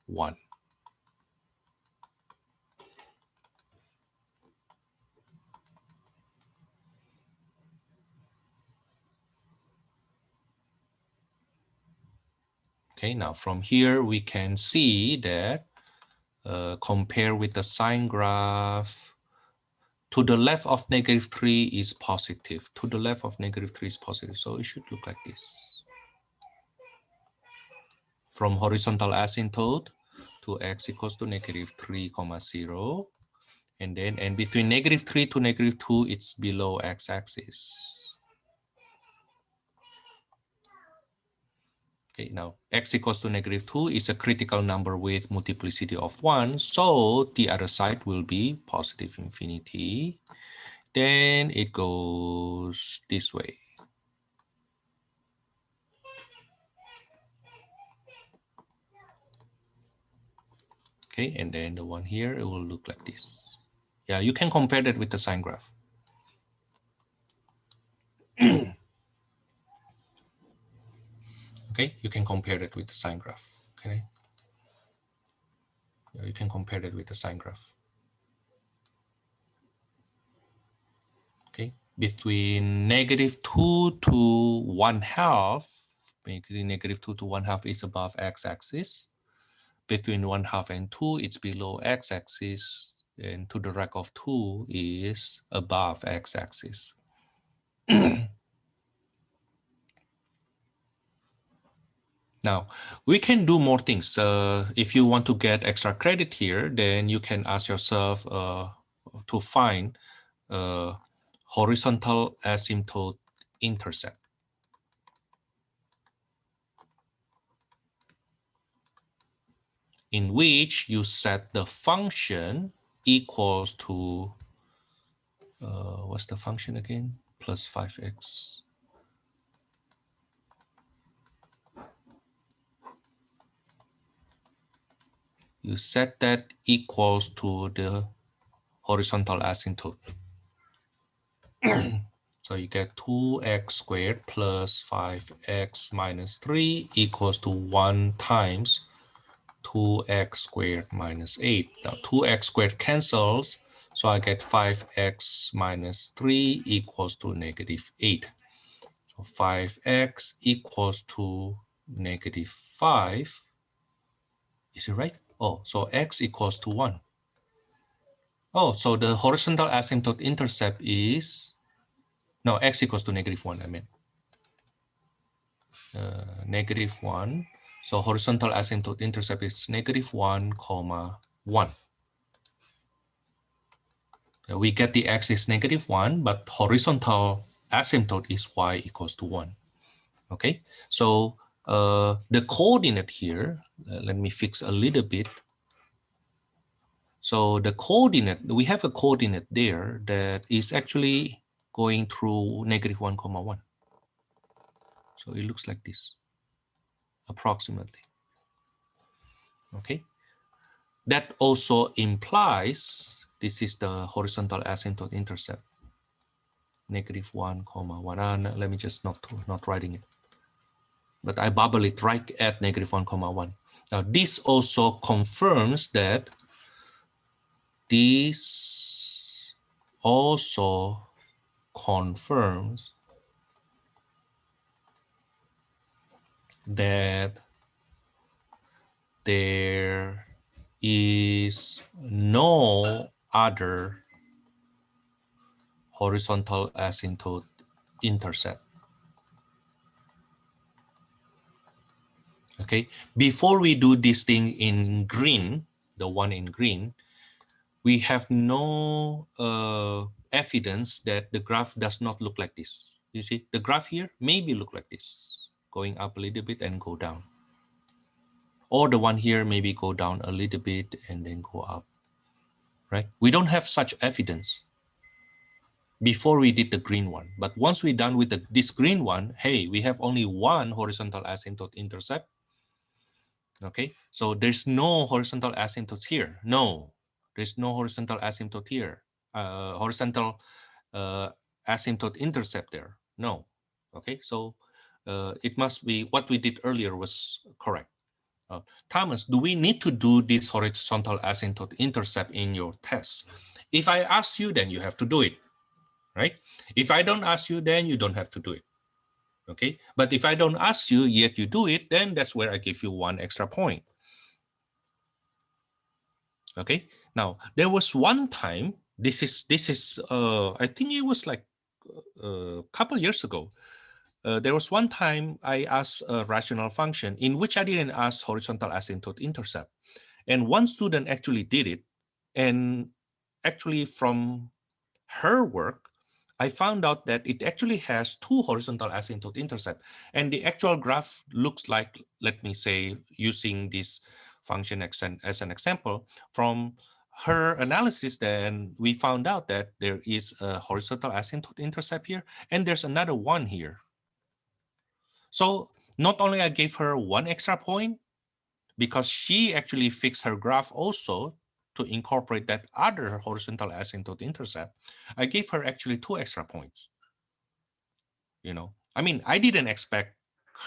1. Okay, now from here we can see that compare with the sign graph, to the left of negative 3 is positive. To the left of negative 3 is positive. So it should look like this. From horizontal asymptote to x equals to negative 3, 0. And between negative 3 to negative 2, it's below x-axis. Okay, now x equals to negative 2 is a critical number with multiplicity of 1. So the other side will be positive infinity. Then it goes this way. Okay, and then the one here, it will look like this. Yeah, you can compare that with the sign graph. Okay, you can compare that with the sign graph. Okay, yeah, you can compare that with the sign graph. Okay, between negative 2 to 1/2, between negative 2 to 1/2 is above x-axis. Between 1/2 and 2, it's below x-axis. And to the right of 2 is above x-axis. Now, we can do more things. If you want to get extra credit here, then you can ask yourself to find horizontal asymptote intercept, in which you set the function equals to, what's the function again? Plus 5x. You set that equals to the horizontal asymptote. So you get 2x squared plus 5x minus 3 equals to 1 times 2x squared minus 8. Now 2x squared cancels, so I get 5x minus 3 equals to negative 8. So 5x equals to negative 5. Is it right? Oh, so x equals to 1. Oh, so the horizontal asymptote intercept is, no, x equals to -1, I mean. -1. So horizontal asymptote intercept is -1, 1. We get the x is -1, but horizontal asymptote is y equals to 1. Okay, so the coordinate here, let me fix a little bit. So the coordinate, we have a coordinate there that is actually going through -1, 1. So it looks like this, approximately. Okay, that also implies this is the horizontal asymptote intercept, -1, 1. Let me just not writing it, but I bubble it right at -1, 1. Now this also confirms that this also confirms that there is no other horizontal asymptote intercept. Okay, before we do this thing in green, the one in green, we have no evidence that the graph does not look like this. You see, the graph here maybe look like this, going up a little bit and go down. Or the one here maybe go down a little bit and then go up, right? We don't have such evidence before we did the green one. But once we're done with this green one, hey, we have only one horizontal asymptote intercept. Okay, so there's no horizontal asymptotes here. No, there's no horizontal asymptote here. Horizontal asymptote intercept there. No. Okay, so it must be what we did earlier was correct. Thomas, do we need to do this horizontal asymptote intercept in your test? If I ask you, then you have to do it, right? If I don't ask you, then you don't have to do it. Okay, but if I don't ask you yet you do it, then that's where I give you 1 extra point. Okay, now there was one time, this is I think it was like a couple years ago. There was one time I asked a rational function in which I didn't ask horizontal asymptote intercept, and one student actually did it, and actually from her work I found out that it actually has 2 horizontal asymptote intercept, and the actual graph looks like, let me say, using this function as an example, from her analysis, then we found out that there is a horizontal asymptote intercept here, and there's another one here. So not only I gave her 1 extra point, because she actually fixed her graph also to incorporate that other horizontal asymptote intercept, I gave her actually 2 extra points. You know, I mean, I didn't expect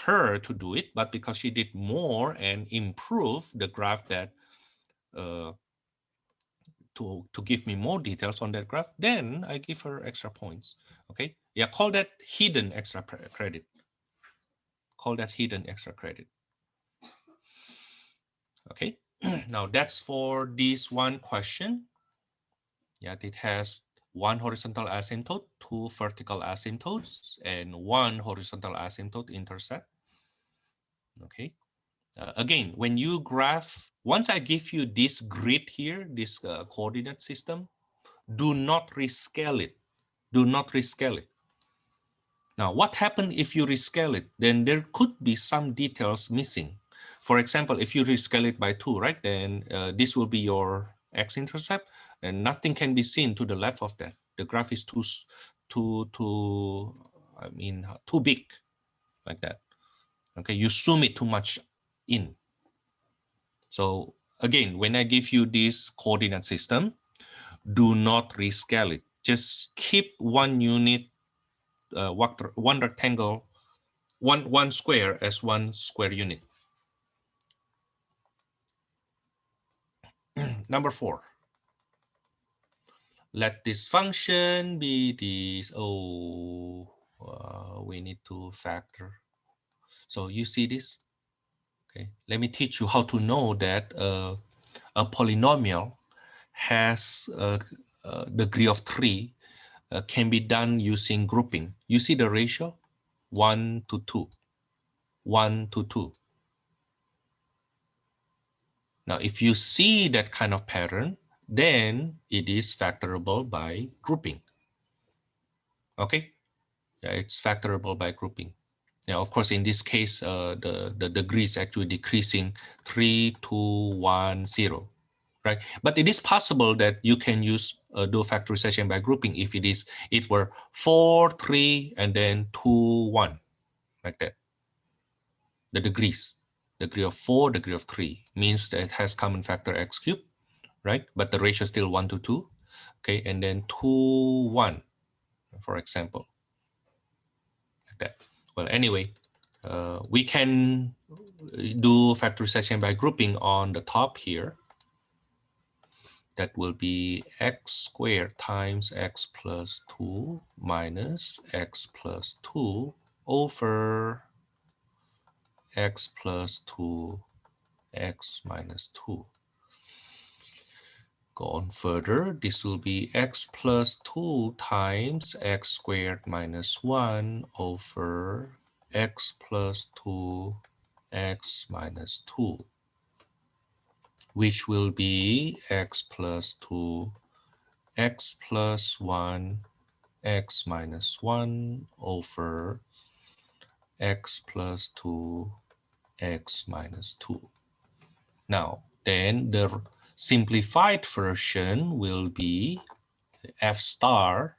her to do it, but because she did more and improve the graph that to give me more details on that graph, then I give her extra points. Okay, yeah, call that hidden extra credit. Call that hidden extra credit. Okay, now that's for this one question. Yeah, it has 1 horizontal asymptote, 2 vertical asymptotes, and 1 horizontal asymptote intercept. Okay. Again, when you graph, once I give you this grid here, this coordinate system, do not rescale it. Do not rescale it. Now, what happens if you rescale it? Then there could be some details missing. For example, if you rescale it by 2, right, then this will be your x-intercept, and nothing can be seen to the left of that. The graph is too big, like that. Okay, you zoom it too much in. So again, when I give you this coordinate system, do not rescale it. Just keep one unit, one rectangle, one square as 1 square unit. Number 4. Let this function be this. We need to factor. So you see this? Okay. Let me teach you how to know that a polynomial has a degree of 3 can be done using grouping. You see the ratio? 1 to 2. 1 to 2. Now, if you see that kind of pattern, then it is factorable by grouping. Okay? Yeah, it's factorable by grouping. Now, of course, in this case, the degree is actually decreasing 3, 2, 1, 0. Right? But it is possible that you can use do factorization by grouping if it were 4, 3, and then 2, 1, like that. The degrees, degree of 4, degree of 3 means that it has common factor x cubed, right? But the ratio is still 1 to 2, okay? And then 2, 1, for example, like that. Well, anyway, we can do factorization by grouping on the top here. That will be x squared times x plus 2 minus x plus 2 over x plus 2, x minus 2. Go on further, this will be x plus 2 times x squared minus 1 over x plus 2, x minus 2, which will be x plus 2, x plus 1, x minus 1 over x plus 2, x minus 2. Now, then the simplified version will be f star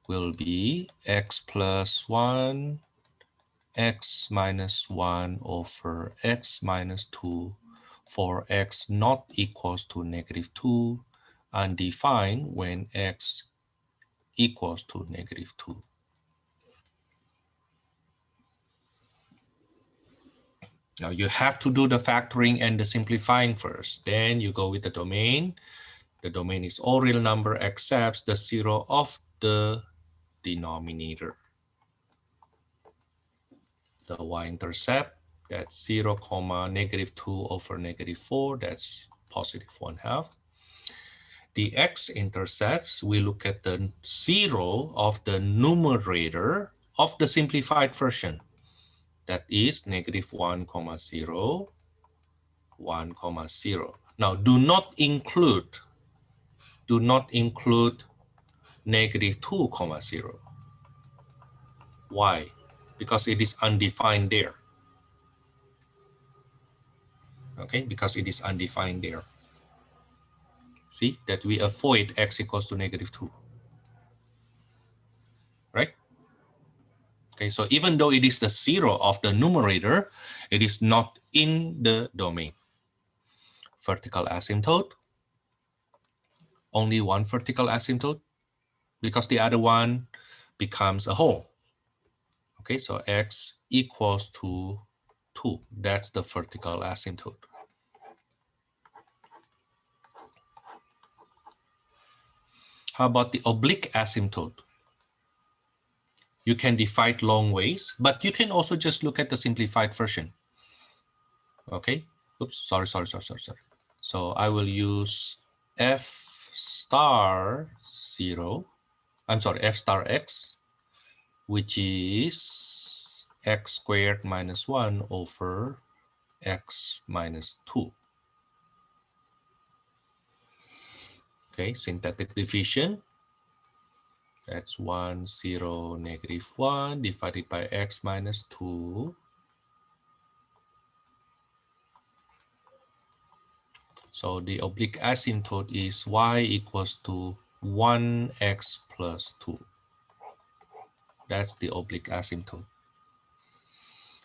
will be x plus 1, x minus 1 over x minus 2 for x not equals to negative 2, undefined when x equals to negative 2. Now you have to do the factoring and the simplifying first. Then you go with the domain. The domain is all real number except the 0 of the denominator. The y-intercept, that's 0, negative 2 over negative 4, that's positive 1/2. The x-intercepts, we look at the 0 of the numerator of the simplified version. That is negative 1, 0, 1, 0. Now, do not include negative 2, 0. Why? Because it is undefined there. Okay, because it is undefined there. See that we avoid x equals to negative 2. Right? Okay, so even though it is the 0 of the numerator, it is not in the domain. Vertical asymptote, only one vertical asymptote, because the other one becomes a whole. Okay, so x equals to 2. That's the vertical asymptote. How about the oblique asymptote? You can divide long ways, but you can also just look at the simplified version. Okay, oops, sorry. So I will use f star 0, I'm sorry, f star x, which is x squared minus 1 over x minus 2. Okay, synthetic division. That's 1, 0, negative 1 divided by x minus 2. So the oblique asymptote is y equals to 1x plus 2. That's the oblique asymptote.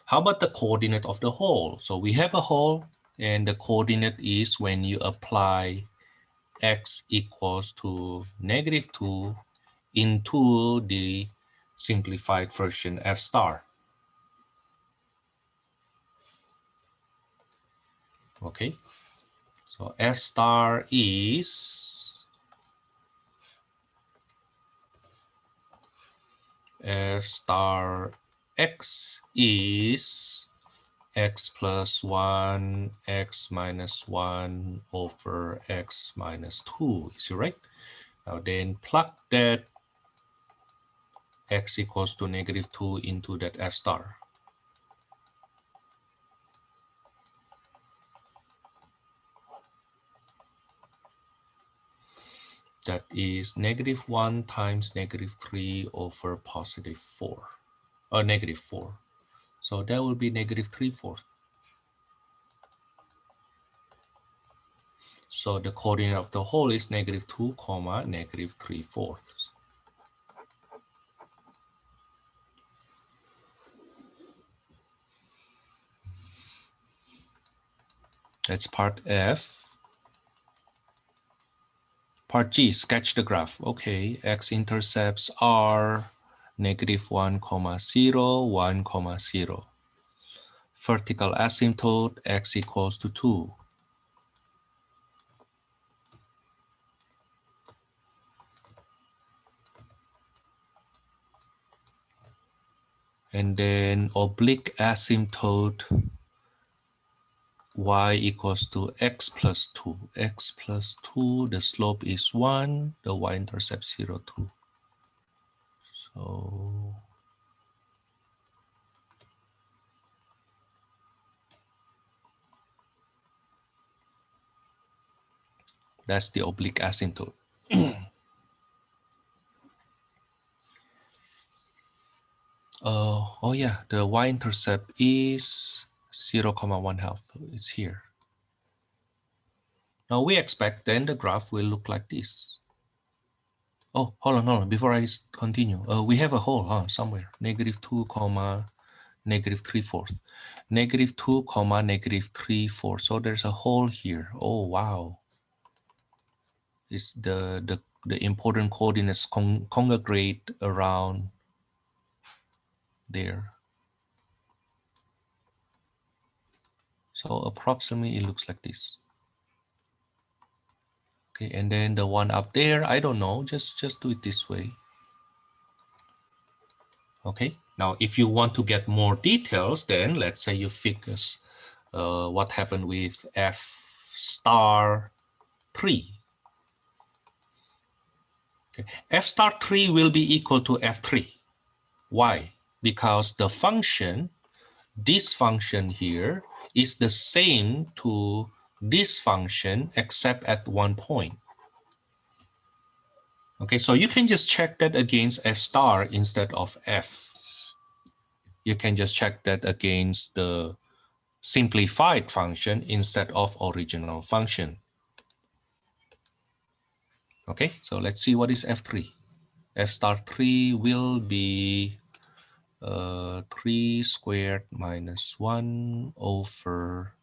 How about the coordinate of the whole? So we have a whole, and the coordinate is when you apply x equals to negative 2 into the simplified version f star. Okay, so f star is f star x is x plus 1, x minus 1 over x minus 2. Is it right? Now then plug that x equals to -2 into that f star. That is -1 times -3 over +4, or -4. So that will be -3/4. So the coordinate of the whole is -2, -3/4. That's part F. Part G, sketch the graph. Okay, x-intercepts are -1, 0, 1, 0. Vertical asymptote, x equals to 2. And then oblique asymptote, y equals to x plus 2. X plus 2, the slope is 1, the y-intercept 0, 2. So that's the oblique asymptote. Oh yeah, the y-intercept is 0,1/2. It's here. Now we expect then the graph will look like this. Oh, hold on. Before I continue, we have a hole somewhere. -2, -3/4. -2, -3/4. So there's a hole here. Oh wow. It's the important coordinates congregate around there. So approximately it looks like this. Okay, and then the one up there, I don't know, just do it this way. Okay, now if you want to get more details, then let's say you figure what happened with f star 3. Okay. F star 3 will be equal to f3. Why? Because the function, this function here, is the same to this function except at one point. Okay, so you can just check that against f star instead of f. You can just check that against the simplified function instead of original function. Okay, so let's see what is f3. F star 3 will be 3 squared minus 1 over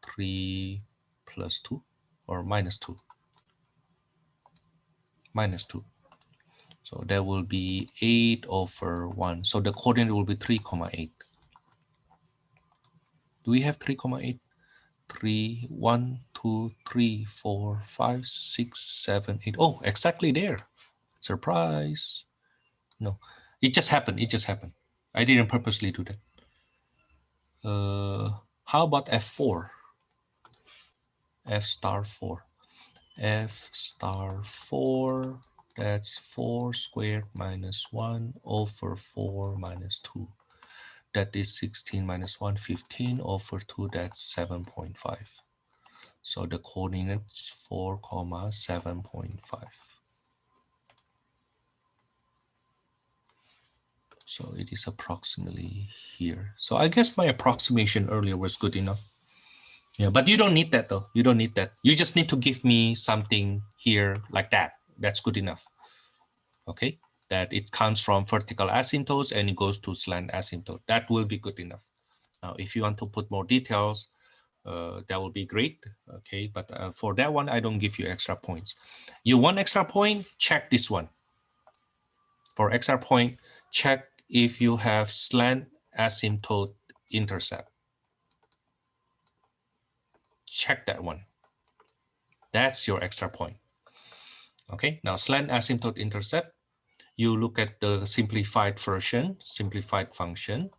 3 plus 2 or minus 2. Minus 2. So that will be 8 over 1. So the coordinate will be 3, 8. Do we have 3, 8? 3, 1, 2, 3, 4, 5, 6, 7, 8. Oh, exactly there. Surprise. No, it just happened. It just happened. I didn't purposely do that. How about F4? F star 4. F star 4, that's 4 squared minus 1 over 4 minus 2. That is 16 minus 1, 15 over 2, that's 7.5. So the coordinates 4, 7.5. So it is approximately here. So I guess my approximation earlier was good enough. Yeah, but you don't need that though. You don't need that. You just need to give me something here like that. That's good enough. Okay, that it comes from vertical asymptotes and it goes to slant asymptote. That will be good enough. Now, if you want to put more details, that will be great. Okay, but for that one, I don't give you extra points. You want extra point? Check this one. For extra point, check if you have slant asymptote intercept. Check that one. That's your extra point. Okay, now slant asymptote intercept, you look at the simplified version, simplified function,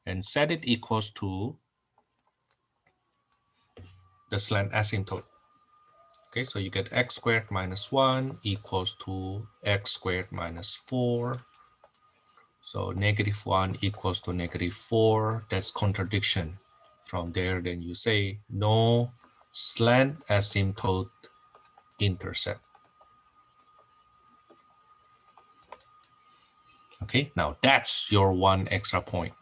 and set it equals to the slant asymptote. Okay, so you get x squared minus 1 equals to x squared minus 4. So -1 equals to -4. That's contradiction. From there, then you say no slant asymptote intercept. Okay, now that's your one extra point.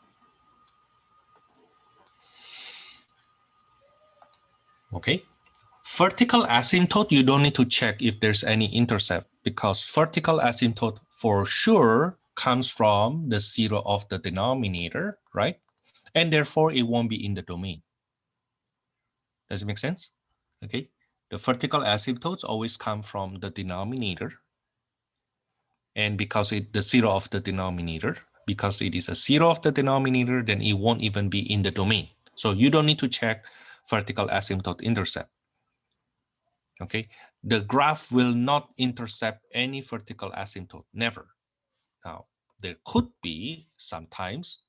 Okay, vertical asymptote, you don't need to check if there's any intercept, because vertical asymptote for sure comes from the zero of the denominator, right? And therefore it won't be in the domain. Does it make sense? Okay, the vertical asymptotes always come from the denominator. And because the zero of the denominator, because it is a zero of the denominator, then it won't even be in the domain. So you don't need to check vertical asymptote intercept. Okay, the graph will not intercept any vertical asymptote, never. Now, there could be sometimes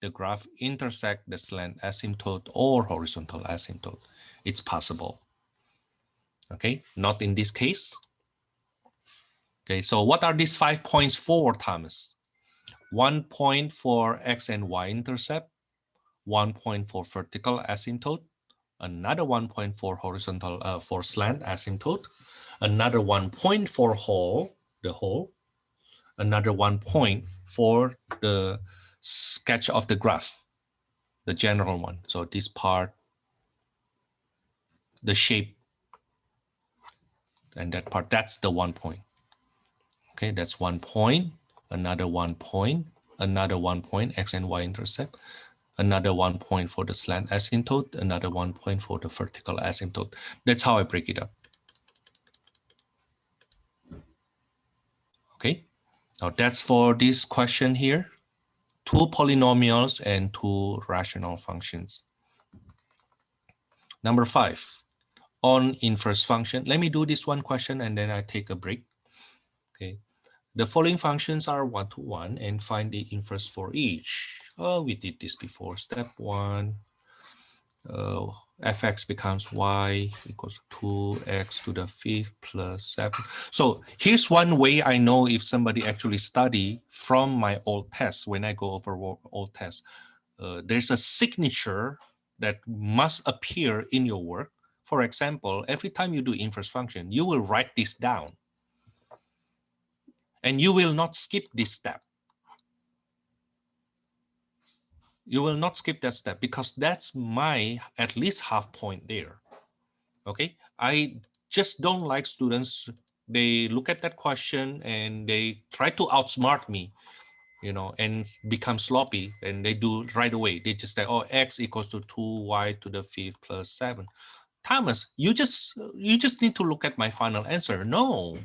the graph intersect the slant asymptote or horizontal asymptote. It's possible. Okay, not in this case. Okay, so what are these 5 points for, Thomas? 1 point for X and Y intercept, 1 point for vertical asymptote, another 1 point for horizontal for slant asymptote, another 1 point for the whole, another 1 point for the sketch of the graph, the general one. So this part, the shape, and that part, that's the 1 point. Okay, that's 1 point, another 1 point, another 1 point, X and Y intercept, another 1 point for the slant asymptote, another 1 point for the vertical asymptote. That's how I break it up. Okay, now that's for this question here. 2 polynomials and 2 rational functions. Number 5, on inverse function. Let me do this one question and then I take a break. Okay, the following functions are 1 to 1 and find the inverse for each. Oh, we did this before. Step 1. Fx becomes y equals 2x to the 5th plus 7. So here's one way I know if somebody actually study from my old tests. When I go over old tests, there's a signature that must appear in your work. For example, every time you do inverse function, you will write this down. And you will not skip this step. You will not skip that step because that's my at least half point there. Okay, I just don't like students. They look at that question and they try to outsmart me, you know, and become sloppy. And they do right away. They just say, "Oh, x equals to 2y to the 5th plus 7." Thomas, you just need to look at my final answer. No,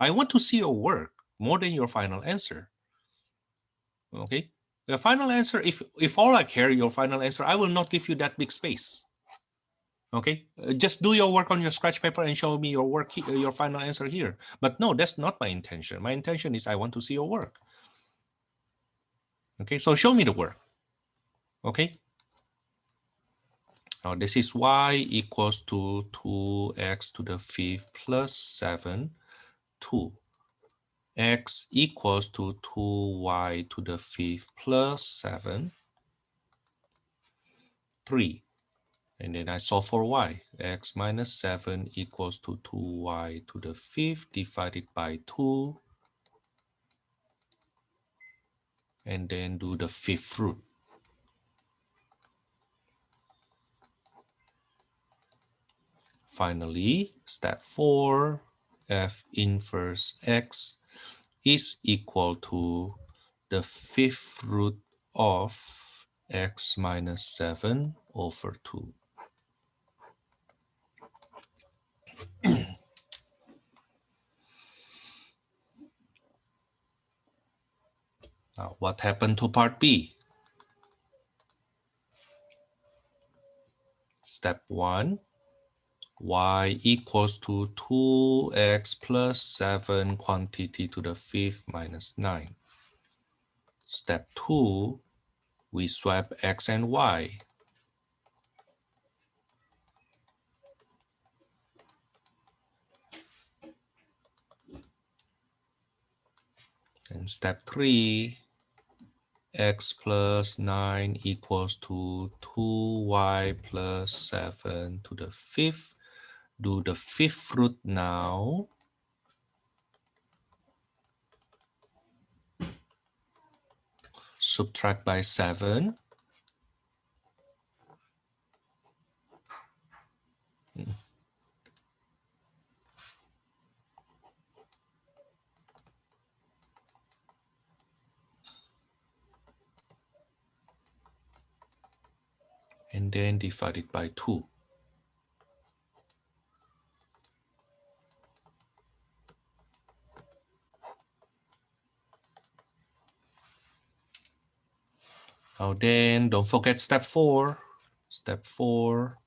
I want to see your work more than your final answer. Okay, the final answer. If all I care your final answer, I will not give you that big space. Okay, just do your work on your scratch paper and show me your work, your final answer here. But no, that's not my intention. My intention is I want to see your work. Okay, so show me the work. Okay. Now this is y equals to 2x to the 5th plus 7, 2. X equals to 2y to the 5th plus 7, 3. And then I solve for y. X minus 7 equals to 2y to the 5th divided by 2. And then do the 5th root. Finally, step 4, f inverse x is equal to the 5th root of x minus 7 over 2. Now, what happened to part B? Step 1, y equals to 2x plus 7 quantity to the 5th minus 9. Step 2, we swap x and y. And step 3, x plus 9 equals to 2y plus 7 to the 5th. Do the 5th root now. Subtract by 7. And then divide it by 2. Now then, don't forget step 4. Step 4,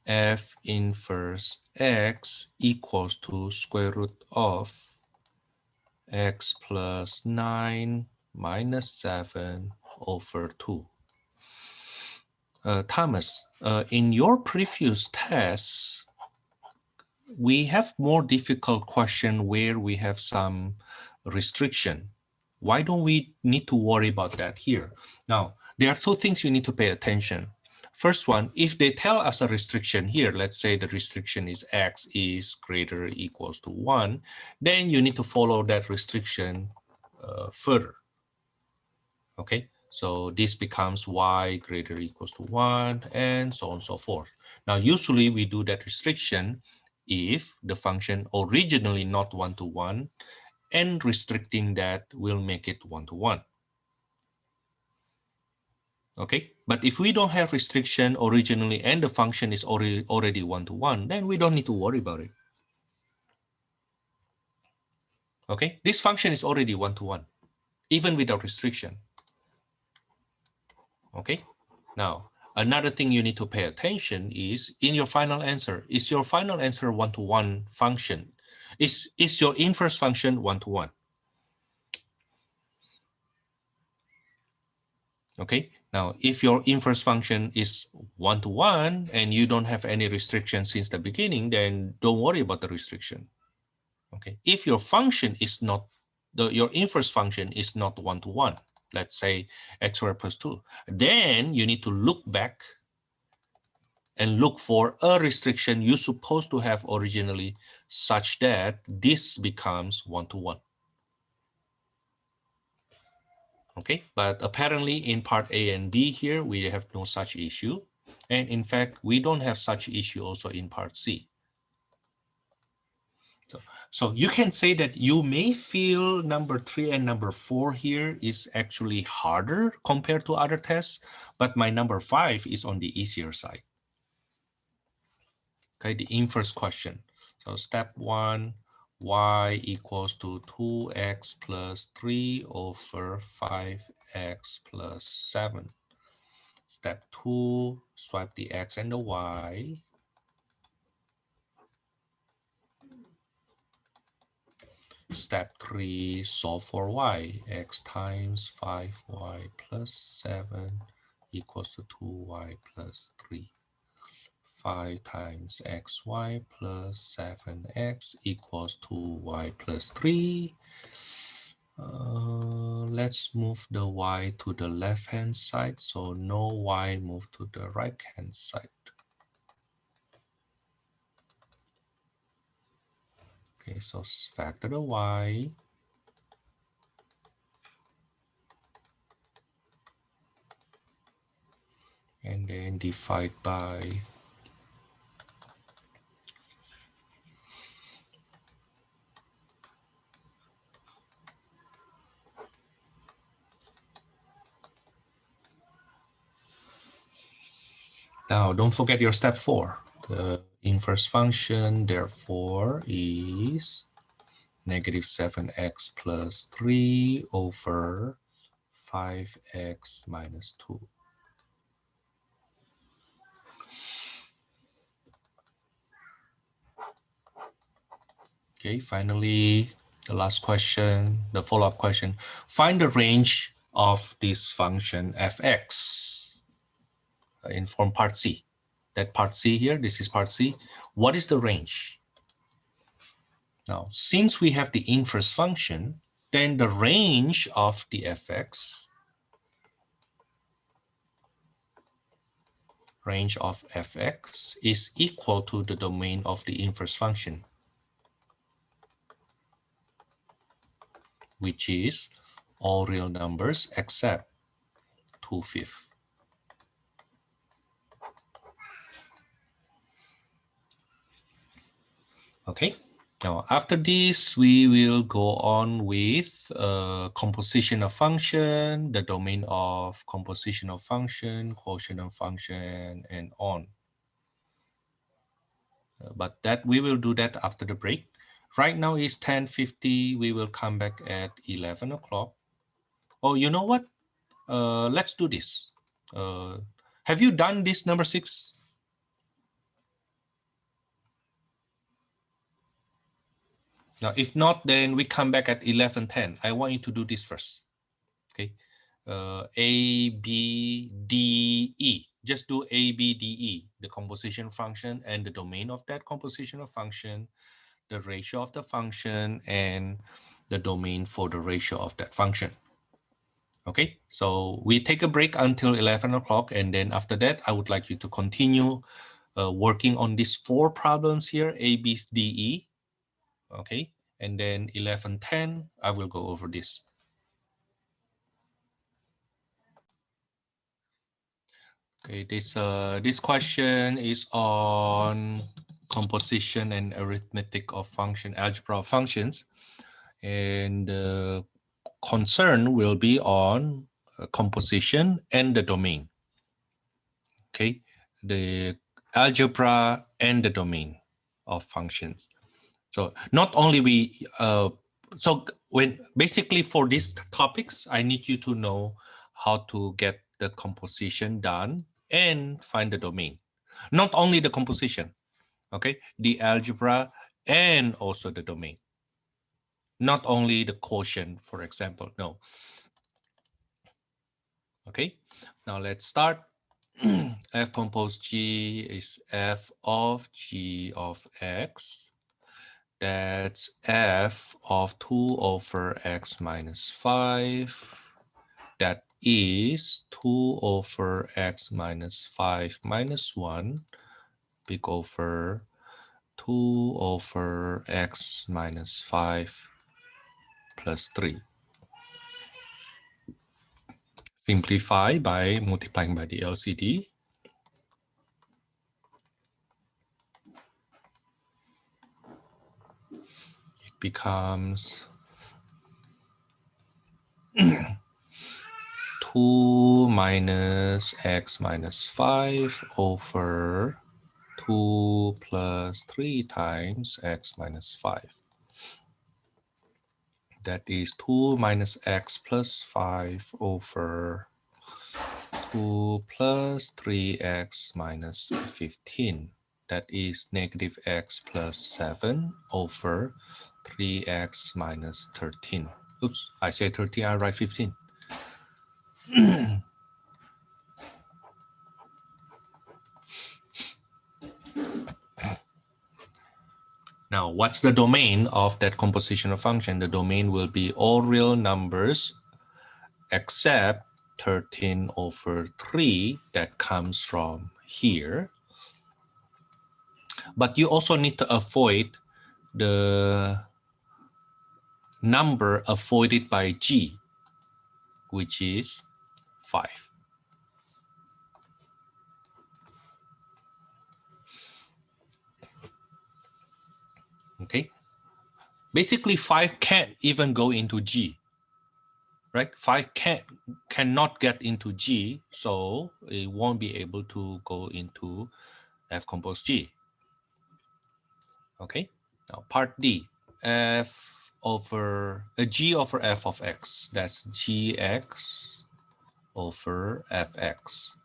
f inverse x equals to square root of x plus 9 minus 7 over 2. Thomas, in your previous test, we have more difficult question where we have some restriction. Why don't we need to worry about that here? Now, there are 2 things you need to pay attention. First one, if they tell us a restriction here, let's say the restriction is x is greater or equals to 1, then you need to follow that restriction further. Okay, so this becomes y greater or equals to 1, and so on and so forth. Now, usually we do that restriction if the function originally not 1-to-1, and restricting that will make it 1-to-1. Okay, but if we don't have restriction originally and the function is already 1-to-1, then we don't need to worry about it. Okay, this function is already 1-to-1, even without restriction. Okay, now another thing you need to pay attention is in your final answer. Is your final answer 1-to-1 function? Is your inverse function 1-to-1? Okay, now if your inverse function is 1-to-1 and you don't have any restriction since the beginning, then don't worry about the restriction. Okay, if your function is not, your inverse function is not 1-to-1, let's say x squared plus 2, then you need to look back and look for a restriction you're supposed to have originally such that this becomes 1-to-1. Okay, but apparently in part A and B here, we have no such issue. And in fact, we don't have such issue also in part C. So you can say that you may feel number 3 and number 4 here is actually harder compared to other tests, but my number 5 is on the easier side. Okay, the inverse question. So step 1, y equals to 2x plus 3 over 5x plus 7. Step 2, swipe the x and the y. Step 3, solve for y. X times 5y plus 7 equals to 2y plus 3. 5 times xy plus 7x equals 2y plus 3. Let's move the y to the left-hand side, so no y move to the right-hand side. Okay, so factor the y. And then divide by now don't forget your step 4. The inverse function therefore is negative 7x plus 3 over 5x minus 2. Okay, finally, the last question, the follow-up question. Find the range of this function fx in form part C. That part C here, this is part C. What is the range? Now, since we have the inverse function, then the range of the fx, is equal to the domain of the inverse function, which is all real numbers except 2/5. Okay. Now, after this, we will go on with composition of function, the domain of composition of function, quotient of function, and on. But that we will do that after the break. Right now is 10:50. We will come back at 11 o'clock. Oh, you know what? Let's do this. Have you done this number 6? Now, if not, then we come back at 11:10. I want you to do this first. Okay. A, B, D, E. Just do A, B, D, E, the composition function and the domain of that compositional function, the ratio of the function, and the domain for the ratio of that function. Okay, so we take a break until 11 o'clock, and then after that, I would like you to continue working on these 4 problems here, A, B, D, E. Okay, and then 11:10, I will go over this. Okay, this question is on composition and arithmetic of function, algebra of functions, and the concern will be on composition and the domain. Okay, the algebra and the domain of functions. So not only so when basically for these topics, I need you to know how to get the composition done and find the domain. Not only the composition, okay, the algebra and also the domain. Not only the quotient, for example, no. Okay, now let's start. F compose G is f of G of X. That's f of 2 over x minus 5. That is 2 over x minus 5 minus 1, big over 2 over x minus 5 plus 3. Simplify by multiplying by the LCD. It becomes 2 minus x minus 5 over 2 plus 3 times x minus 5. That is 2 minus x plus 5 over 2 plus 3x minus 15. That is negative x plus 7 over 3x minus 13. Oops, I say 13, I write 15. Now, what's the domain of that compositional function? The domain will be all real numbers except 13 over 3 that comes from here. But you also need to avoid the number avoided by G, which is 5. Okay. Basically, 5 can't even go into G, right? 5 cannot get into G, so it won't be able to go into F compose G. Okay. Now, part D, F over G over F of X. That's Gx over Fx,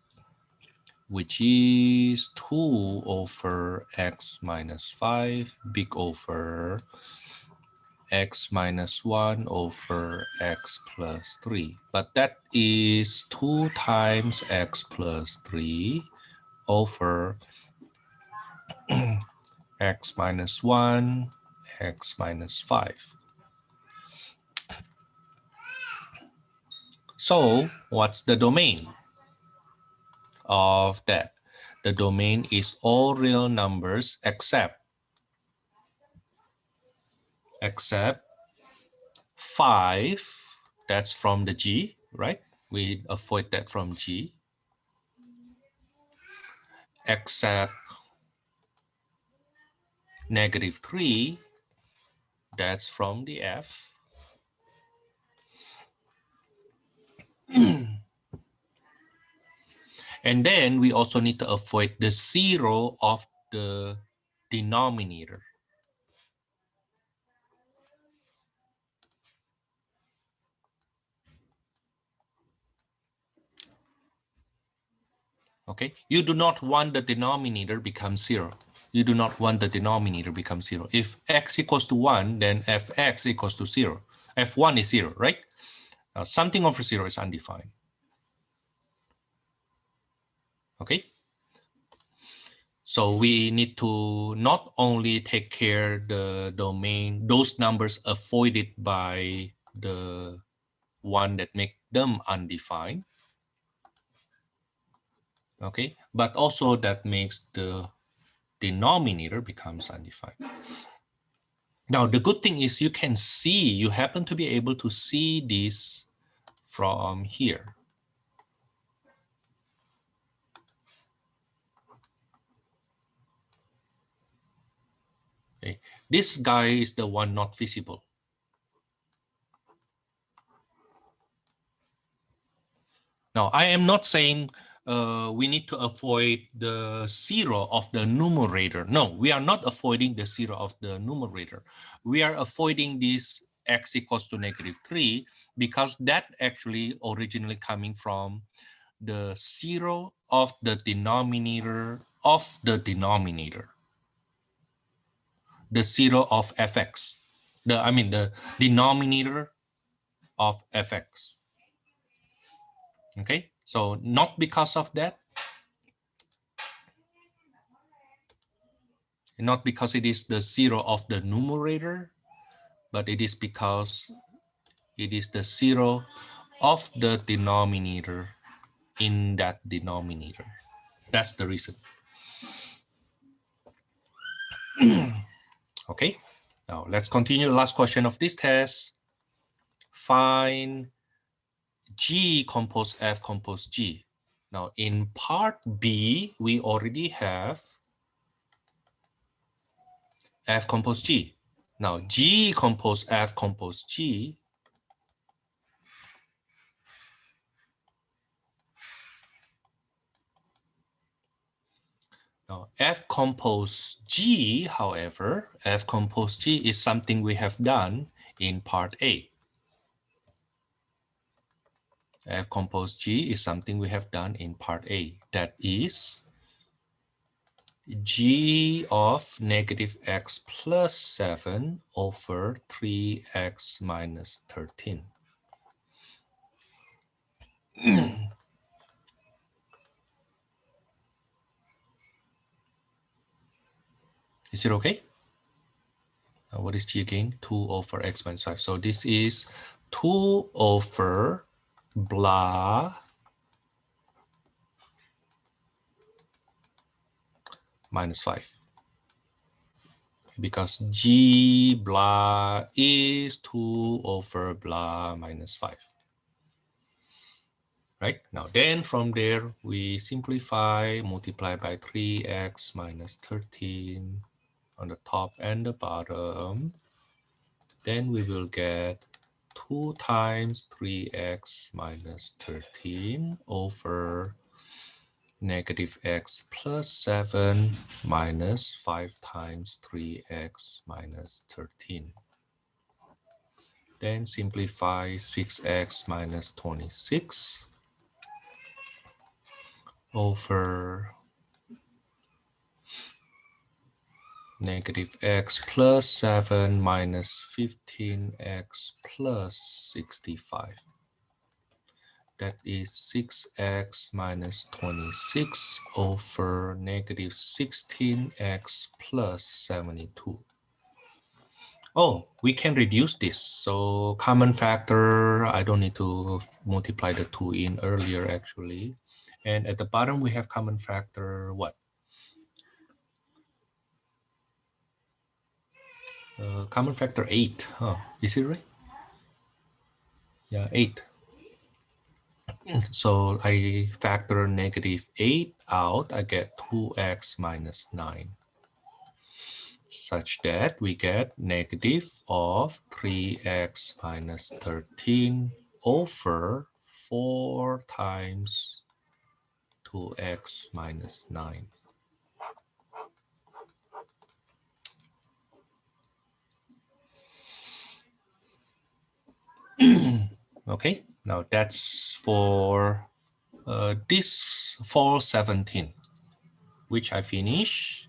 which is 2 over x minus 5, big over x minus 1 over x plus 3. But that is 2 times x plus 3 over x minus 1, x minus 5. So what's the domain of that? The domain is all real numbers except 5. That's from the G, right? We avoid that from G. Except -3, that's from the F. And then we also need to avoid the 0 of the denominator. Okay, you do not want the denominator become 0. You do not want the denominator become 0. If x equals to 1, then fx equals to 0. f1 is 0, right? Something over 0 is undefined. Okay? So we need to not only take care the domain, those numbers avoided by the one that make them undefined. Okay, but also that makes the denominator becomes undefined. Now, the good thing is you can see, you happen to be able to see this from here. Okay. This guy is the one not visible. Now, I am not saying we need to avoid the 0 of the numerator. No, we are not avoiding the 0 of the numerator. We are avoiding this x equals to -3 because that actually originally coming from the 0 of the denominator of the denominator. The 0 of fx. The denominator of fx. Okay, so not because of that, not because it is the 0 of the numerator, but it is because it is the 0 of the denominator in that denominator. That's the reason. Okay, now let's continue the last question of this test. Find G compose F compose G. Now in part B, we already have F compose G. Now G compose F compose G. Now F compose G, however, F compose G is something we have done in part A. F compose G is something we have done in part A. That is G of -x plus 7 over 3x minus 13. Is it okay? What is G again? 2 over x minus 5. So this is 2 over blah minus 5. Because G blah is 2 over blah minus 5. Right? Now then from there, we simplify, multiply by 3x minus 13 on the top and the bottom. Then we will get 2 times 3x minus 13 over -x plus 7 minus 5 times 3x minus 13. Then simplify 6x minus 26 over -x plus 7 minus 15x plus 65. That is 6x minus 26 over -16x plus 72. Oh, we can reduce this. So common factor, I don't need to multiply the 2 in earlier actually. And at the bottom we have common factor what? Common factor 8. Huh? Is it right? Yeah, 8. So I factor negative 8 out, I get 2x minus 9. Such that we get negative of 3x minus 13 over 4 times 2x minus 9. Okay, now that's for this fall 17, which I finish.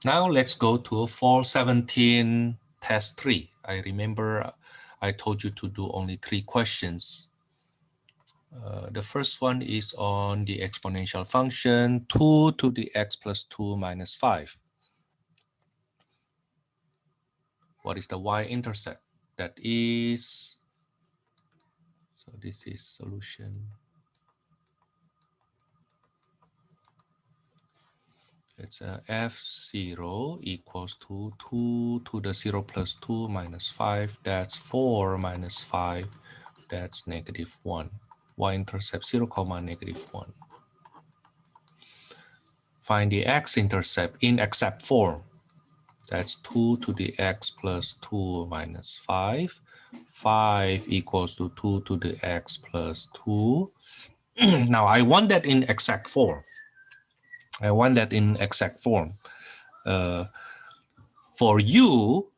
Now let's go to fall 17 test 3. I remember I told you to do only 3 questions. The first one is on the exponential function 2 to the x plus 2 minus 5. What is the y-intercept? That is, so this is solution. It's f0 equals to 2 to the 0 plus 2 minus 5. That's 4 minus 5. That's negative 1. Y-intercept 0, comma, negative 1. Find the x-intercept in exact form. That's 2 to the x plus 2 minus 5. 5 equals to 2 to the x plus 2. Now, I want that in exact form. I want that in exact form. For you,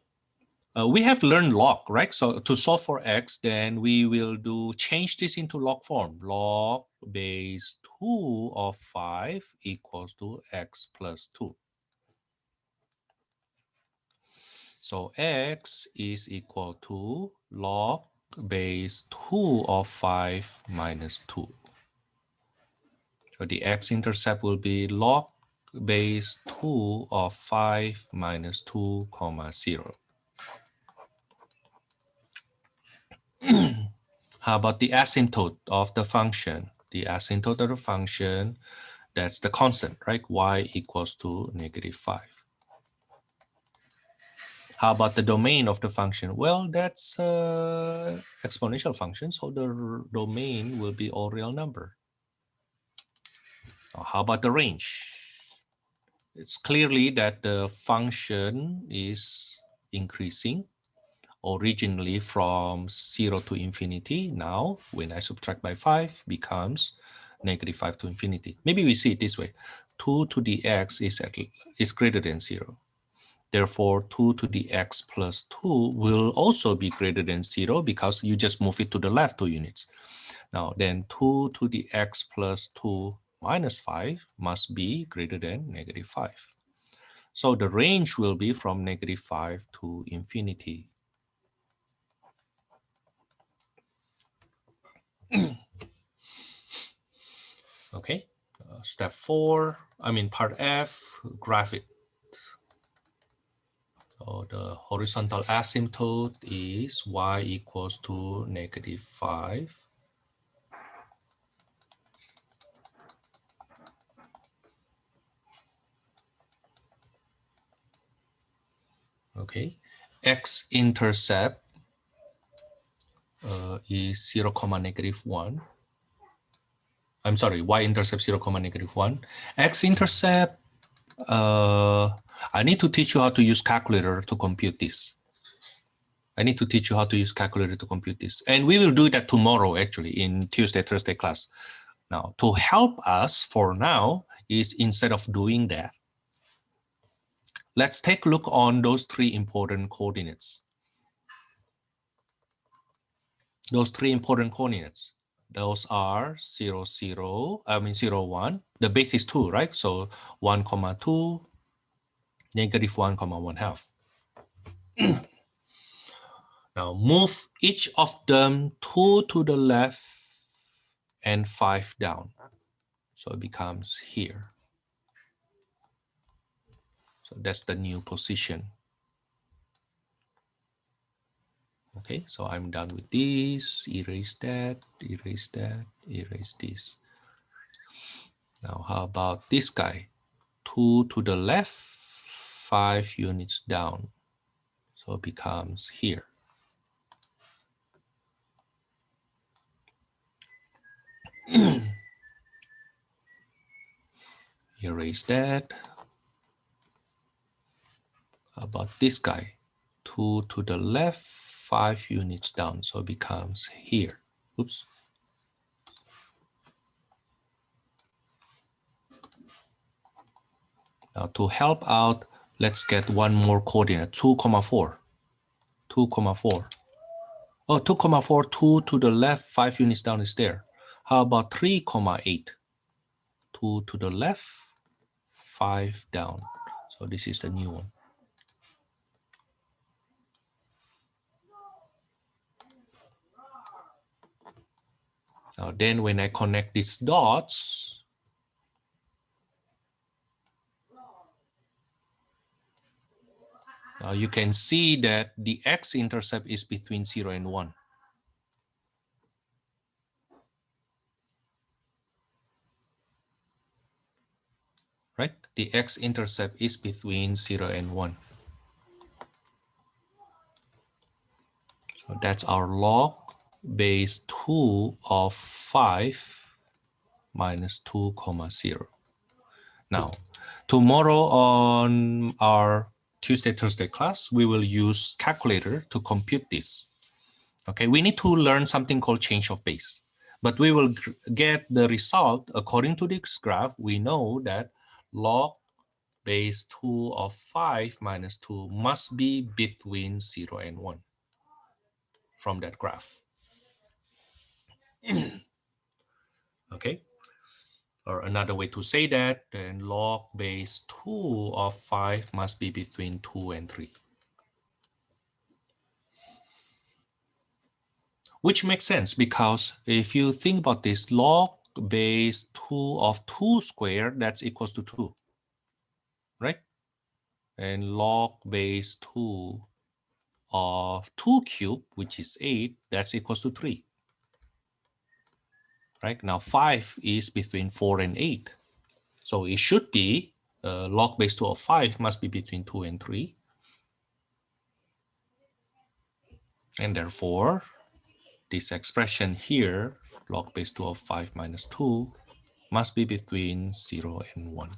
we have learned log, right? So to solve for x, then we will change this into log form. Log base 2 of 5 equals to x plus 2. So x is equal to log base 2 of 5 minus 2. So the x-intercept will be log base 2 of 5 minus 2, comma 0. How about the asymptote of the function? The asymptote of the function, that's the constant, right? Y equals to negative 5. How about the domain of the function? Well, that's exponential function, so the domain will be all real number. How about the range? It's clearly that the function is increasing originally from 0 to infinity. Now, when I subtract by 5, becomes negative 5 to infinity. Maybe we see it this way. 2 to the x is greater than 0. Therefore, 2 to the x plus 2 will also be greater than 0 because you just move it to the left 2 units. Now, then 2 to the x plus 2 minus 5 must be greater than negative 5. So the range will be from negative 5 to infinity. Okay, step 4, part F, graph it. So the horizontal asymptote is y equals to negative 5. Okay, x-intercept is 0, comma negative 1. I'm sorry, y-intercept 0, comma negative 1. X-intercept, I need to teach you how to use calculator to compute this. I need to teach you how to use calculator to compute this. And we will do that tomorrow, actually, in Tuesday, Thursday class. Now, to help us for now is instead of doing that, let's take a look on those 3 important coordinates. Those 3 important coordinates. Those are 0, 0, 1. The base is 2, right? So 1, comma 2, negative 1, comma 1/2. Now move each of them 2 to the left and 5 down. So it becomes here. So that's the new position. Okay, so I'm done with this. Erase that, erase that, erase this. Now how about this guy? 2 to the left, 5 units down. So it becomes here. Erase that. How about this guy? 2 to the left, 5 units down. So it becomes here. Oops. Now to help out, let's get one more coordinate, 2, 4. 2, 4. Oh, 2, 4, 2 to the left, 5 units down is there. How about 3, 8? 2 to the left, 5 down. So this is the new one. Now then when I connect these dots, now you can see that the X-intercept is between 0 and 1. Right? The X-intercept is between 0 and 1. So that's our log base 2 of 5 minus 2, 0. Now, tomorrow on our Tuesday, Thursday class, we will use calculator to compute this. Okay, we need to learn something called change of base. But we will get the result according to this graph. We know that log base 2 of 5 minus 2 must be between 0 and 1 from that graph. Okay. Or another way to say that, then log base 2 of 5 must be between 2 and 3. Which makes sense because if you think about this, log base 2 of 2 squared, that's equals to 2, right? And log base 2 of 2 cubed, which is 8, that's equals to 3. Right? Now 5 is between 4 and 8. So it should be log base 2 of 5 must be between 2 and 3. And therefore, this expression here, log base 2 of 5 minus 2, must be between 0 and 1.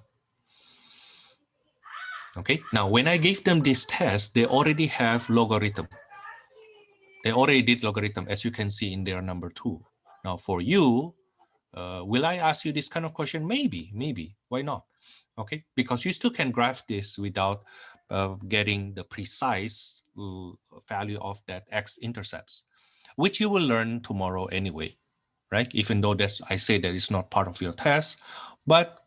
Okay, now when I give them this test, they already have logarithm. They already did logarithm, as you can see in their number 2. Now for you, will I ask you this kind of question? Maybe, why not? Okay, because you still can graph this without getting the precise value of that X-intercepts, which you will learn tomorrow anyway, right? Even though I say that it's not part of your test, but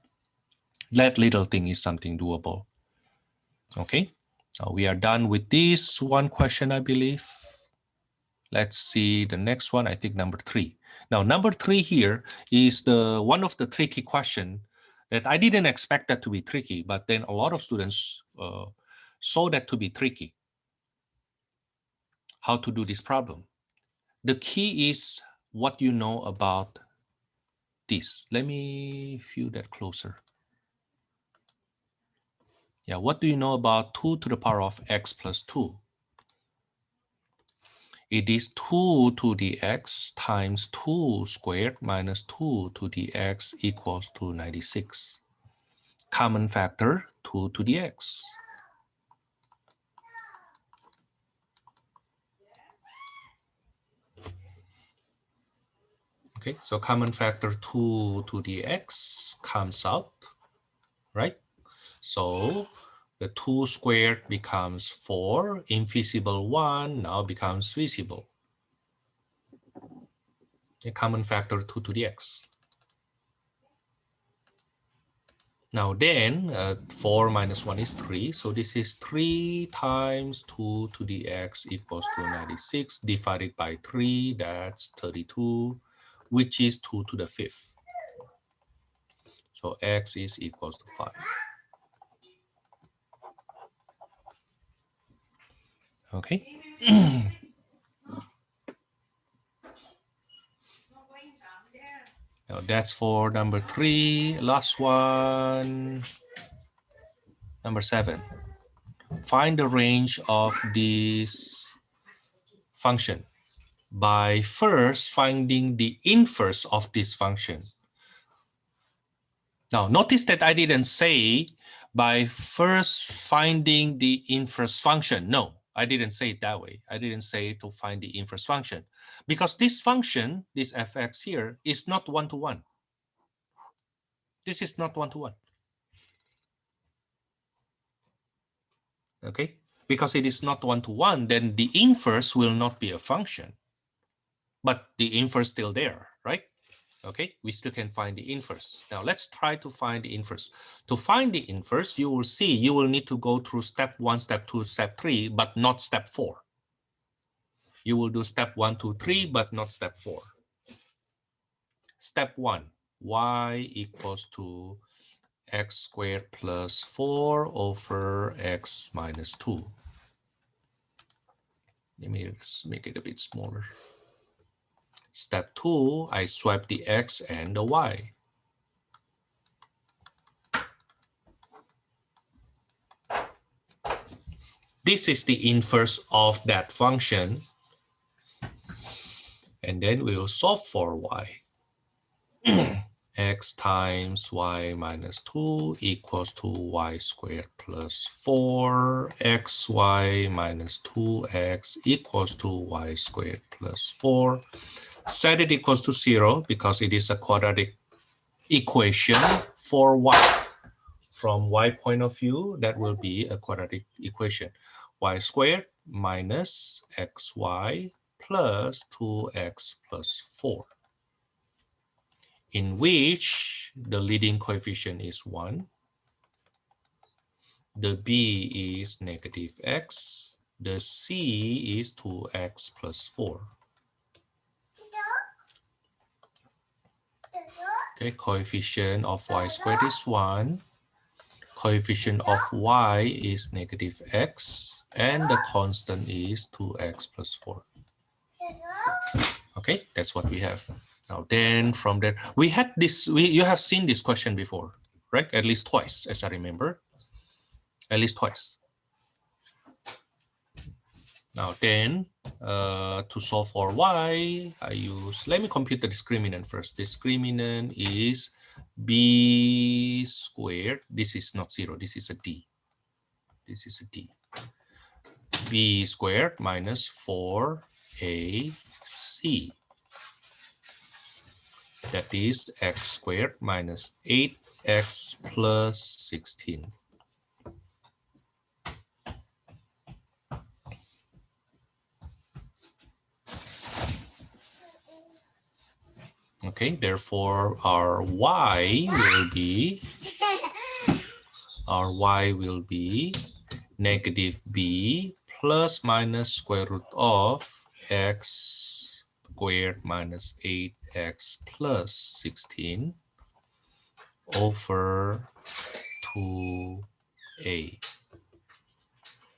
that little thing is something doable. Okay, so we are done with this one question, I believe. Let's see the next one, I think number 3. Now, number 3 here is the one of the tricky question that I didn't expect that to be tricky, but then a lot of students saw that to be tricky. How to do this problem? The key is what you know about this. Let me view that closer. Yeah, what do you know about 2 to the power of x plus 2? It is 2 to the x times 2 squared minus 2 to the x equals to 96. Common factor, 2 to the x. Okay, so common factor 2 to the x comes out, right? So the 2 squared becomes 4, invisible 1 now becomes visible. A common factor 2 to the x. Now then, 4 minus 1 is 3. So this is 3 times 2 to the x equals to 96 divided by 3. That's 32, which is 2 to the 5th. So x is equals to 5. Okay. Now that's for number 3. Last one, number 7. Find the range of this function by first finding the inverse of this function. Now, notice that I didn't say by first finding the inverse function. No, I didn't say it that way. I didn't say to find the inverse function because this function, this fx here, is not one-to-one. This is not one-to-one. Okay? Because it is not one-to-one, then the inverse will not be a function. But the inverse still there, right? Okay, we still can find the inverse. Now let's try to find the inverse. To find the inverse, you will see you will need to go through step 1, step 2, step 3, but not step 4. You will do step 1, 2, 3, but not step 4. Step 1, y equals to x squared plus 4 over x minus 2. Let me make it a bit smaller. Step 2, I swipe the x and the y. This is the inverse of that function. And then we will solve for y. X times y minus 2 equals to y squared plus 4. Xy minus 2x equals to y squared plus 4. Set it equals to 0 because it is a quadratic equation for y. From y point of view, that will be a quadratic equation. Y squared minus xy plus 2x plus 4, in which the leading coefficient is 1, the b is negative x, the c is 2x plus 4. Okay, coefficient of y squared is 1, coefficient of y is negative x, and the constant is 2x plus 4. Okay, that's what we have. Now then from there, we had this, you have seen this question before, right? At least twice, as I remember. At least twice. Now then, to solve for y, I use, let me compute the discriminant first. Discriminant is b squared. This is not 0, this is a d. This is a d. B squared minus 4ac. That is x squared minus 8x plus 16. Okay, therefore our y will be negative b plus minus square root of x squared minus 8x plus 16 over 2a.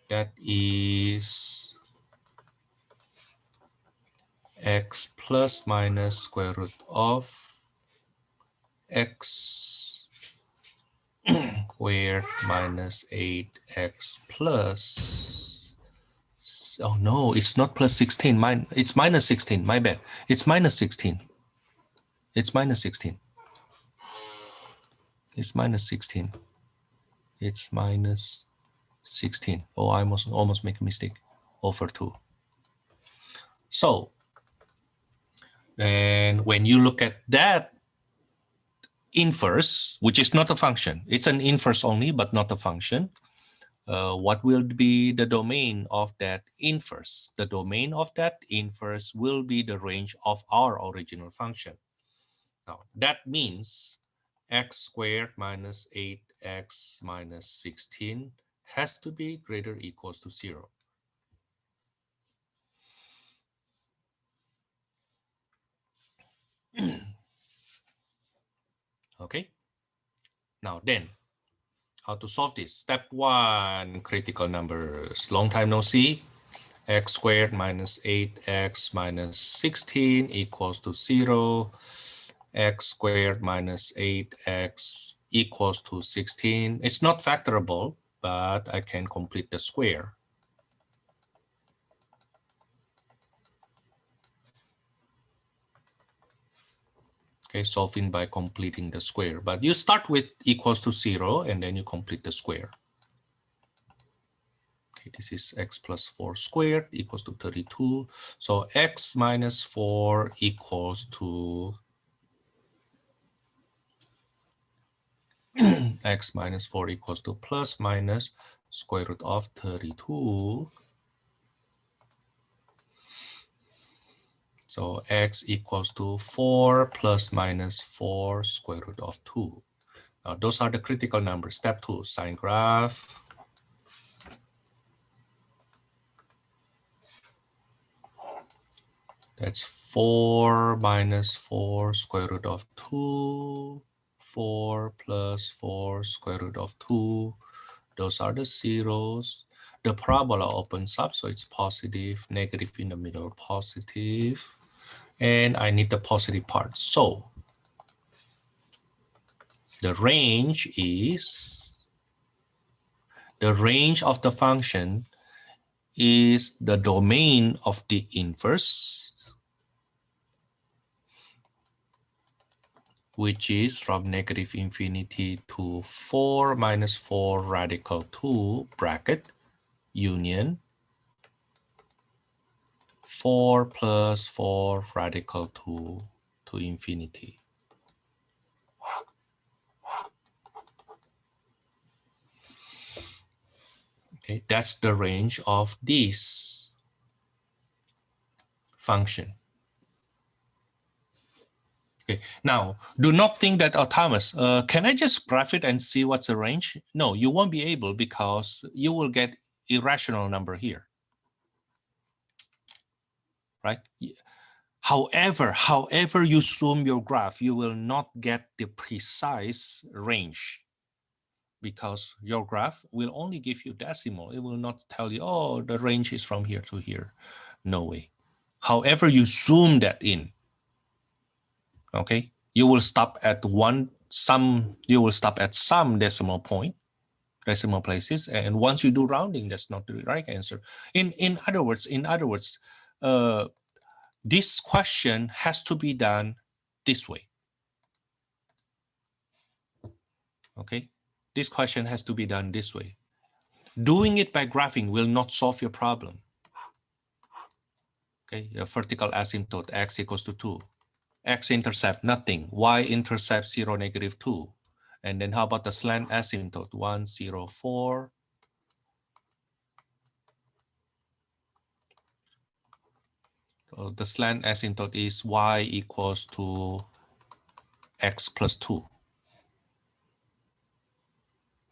That is x plus minus square root of x squared minus 8x plus, oh no, it's not plus 16, it's minus 16, my bad. It's minus 16. It's minus 16. It's minus 16. It's minus 16. Oh, I almost make a mistake. Over 2. So, and when you look at that inverse, which is not a function, it's an inverse only, but not a function. What will be the domain of that inverse? The domain of that inverse will be the range of our original function. Now, that means x squared minus 8x minus 16 has to be greater or equals to 0. Okay. Now then, how to solve this? Step 1, critical numbers. Long time no see. X squared minus 8x minus 16 equals to 0. X squared minus 8x equals to 16. It's not factorable, but I can complete the square. Okay, solving by completing the square. But you start with equals to 0, and then you complete the square. Okay, this is x plus 4 squared equals to 32. So x minus 4 equals to x minus 4 equals to plus minus square root of 32. So x equals to 4 plus minus 4 square root of 2. Now those are the critical numbers. Step 2, sign graph. That's 4 minus 4 square root of 2. 4 plus 4 square root of 2. Those are the zeros. The parabola opens up, so it's positive, negative in the middle, positive. And I need the positive part. So the range of the function is the domain of the inverse, which is from negative infinity to 4 minus 4 radical 2 bracket union 4 plus 4 radical 2 to infinity. Okay, that's the range of this function. Okay, now do not think that, oh, Thomas, can I just graph it and see what's the range? No, you won't be able, because you will get irrational number here, right? However you zoom your graph, you will not get the precise range, because your graph will only give you decimal. It will not tell you, oh, the range is from here to here. No way. However you zoom that in, okay, you will stop at some decimal places, and once you do rounding, that's not the right answer. In other words, this question has to be done this way. Okay, this question has to be done this way. Doing it by graphing will not solve your problem. Okay, a vertical asymptote, x equals to 2. X-intercept, nothing. Y-intercept, 0, negative 2. And then how about the slant asymptote, 1, 0, 4. So the slant asymptote is y equals to x plus 2.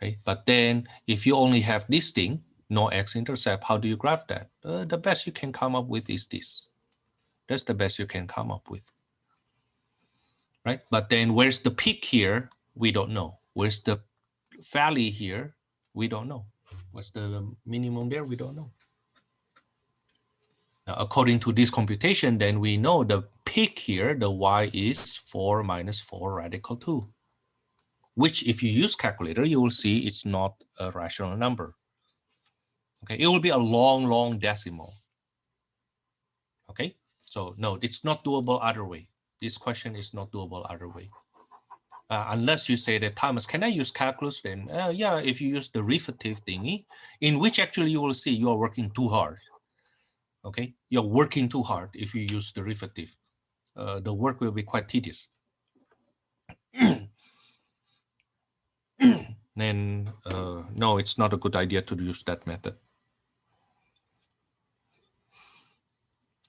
Okay, but then if you only have this thing, no x-intercept, how do you graph that? The best you can come up with is this. That's the best you can come up with, right? But then where's the peak here? We don't know. Where's the valley here? We don't know. What's the minimum there? We don't know. Now, according to this computation, then we know the peak here, the y is 4 minus 4 radical 2, which if you use calculator, you will see it's not a rational number. Okay, it will be a long decimal. Okay, so no, it's not doable other way. This question is not doable other way. Unless you say that, Thomas, can I use calculus? Then yeah, if you use the derivative thingy, in which actually you will see you are working too hard. Okay, you're working too hard if you use derivative. The work will be quite tedious. Then no, it's not a good idea to use that method.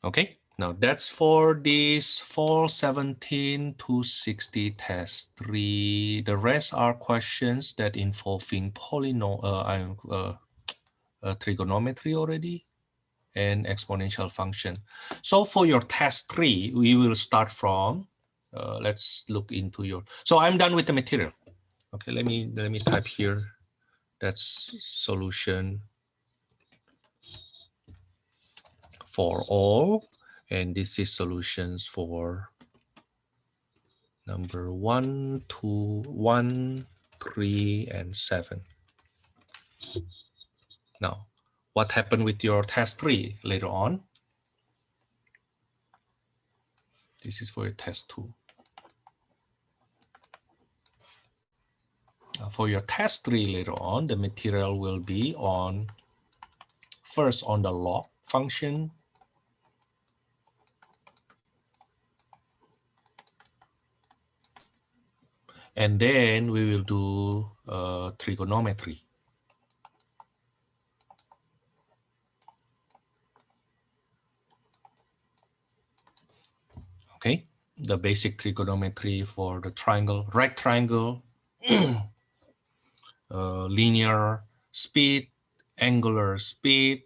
Okay, Now that's for this fall 17 to 60 test 3. The rest are questions that involving trigonometry already and exponential function. So for your test 3, we will start from, let's look into your, so I'm done with the material. Okay, let me type here. That's solution for all, and this is solutions for number 1, 2, 1, 3, and 7. Now, what happened with your test 3 later on? This is for your test 2. For your test 3 later on, the material will be on, first on the log function, and then we will do trigonometry. Okay, the basic trigonometry for the triangle, rectangle, linear speed, angular speed,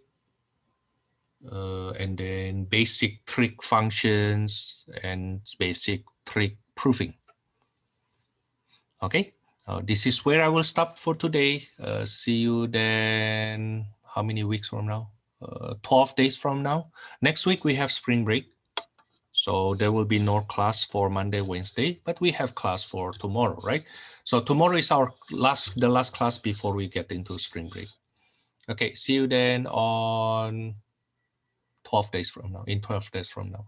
and then basic trig functions and basic trig proving. Okay, this is where I will stop for today. See you then, how many weeks from now? 12 days from now. Next week we have spring break. So there will be no class for Monday, Wednesday, but we have class for tomorrow, right? So tomorrow is our the last class before we get into spring break. Okay, see you then on 12 days from now, in 12 days from now.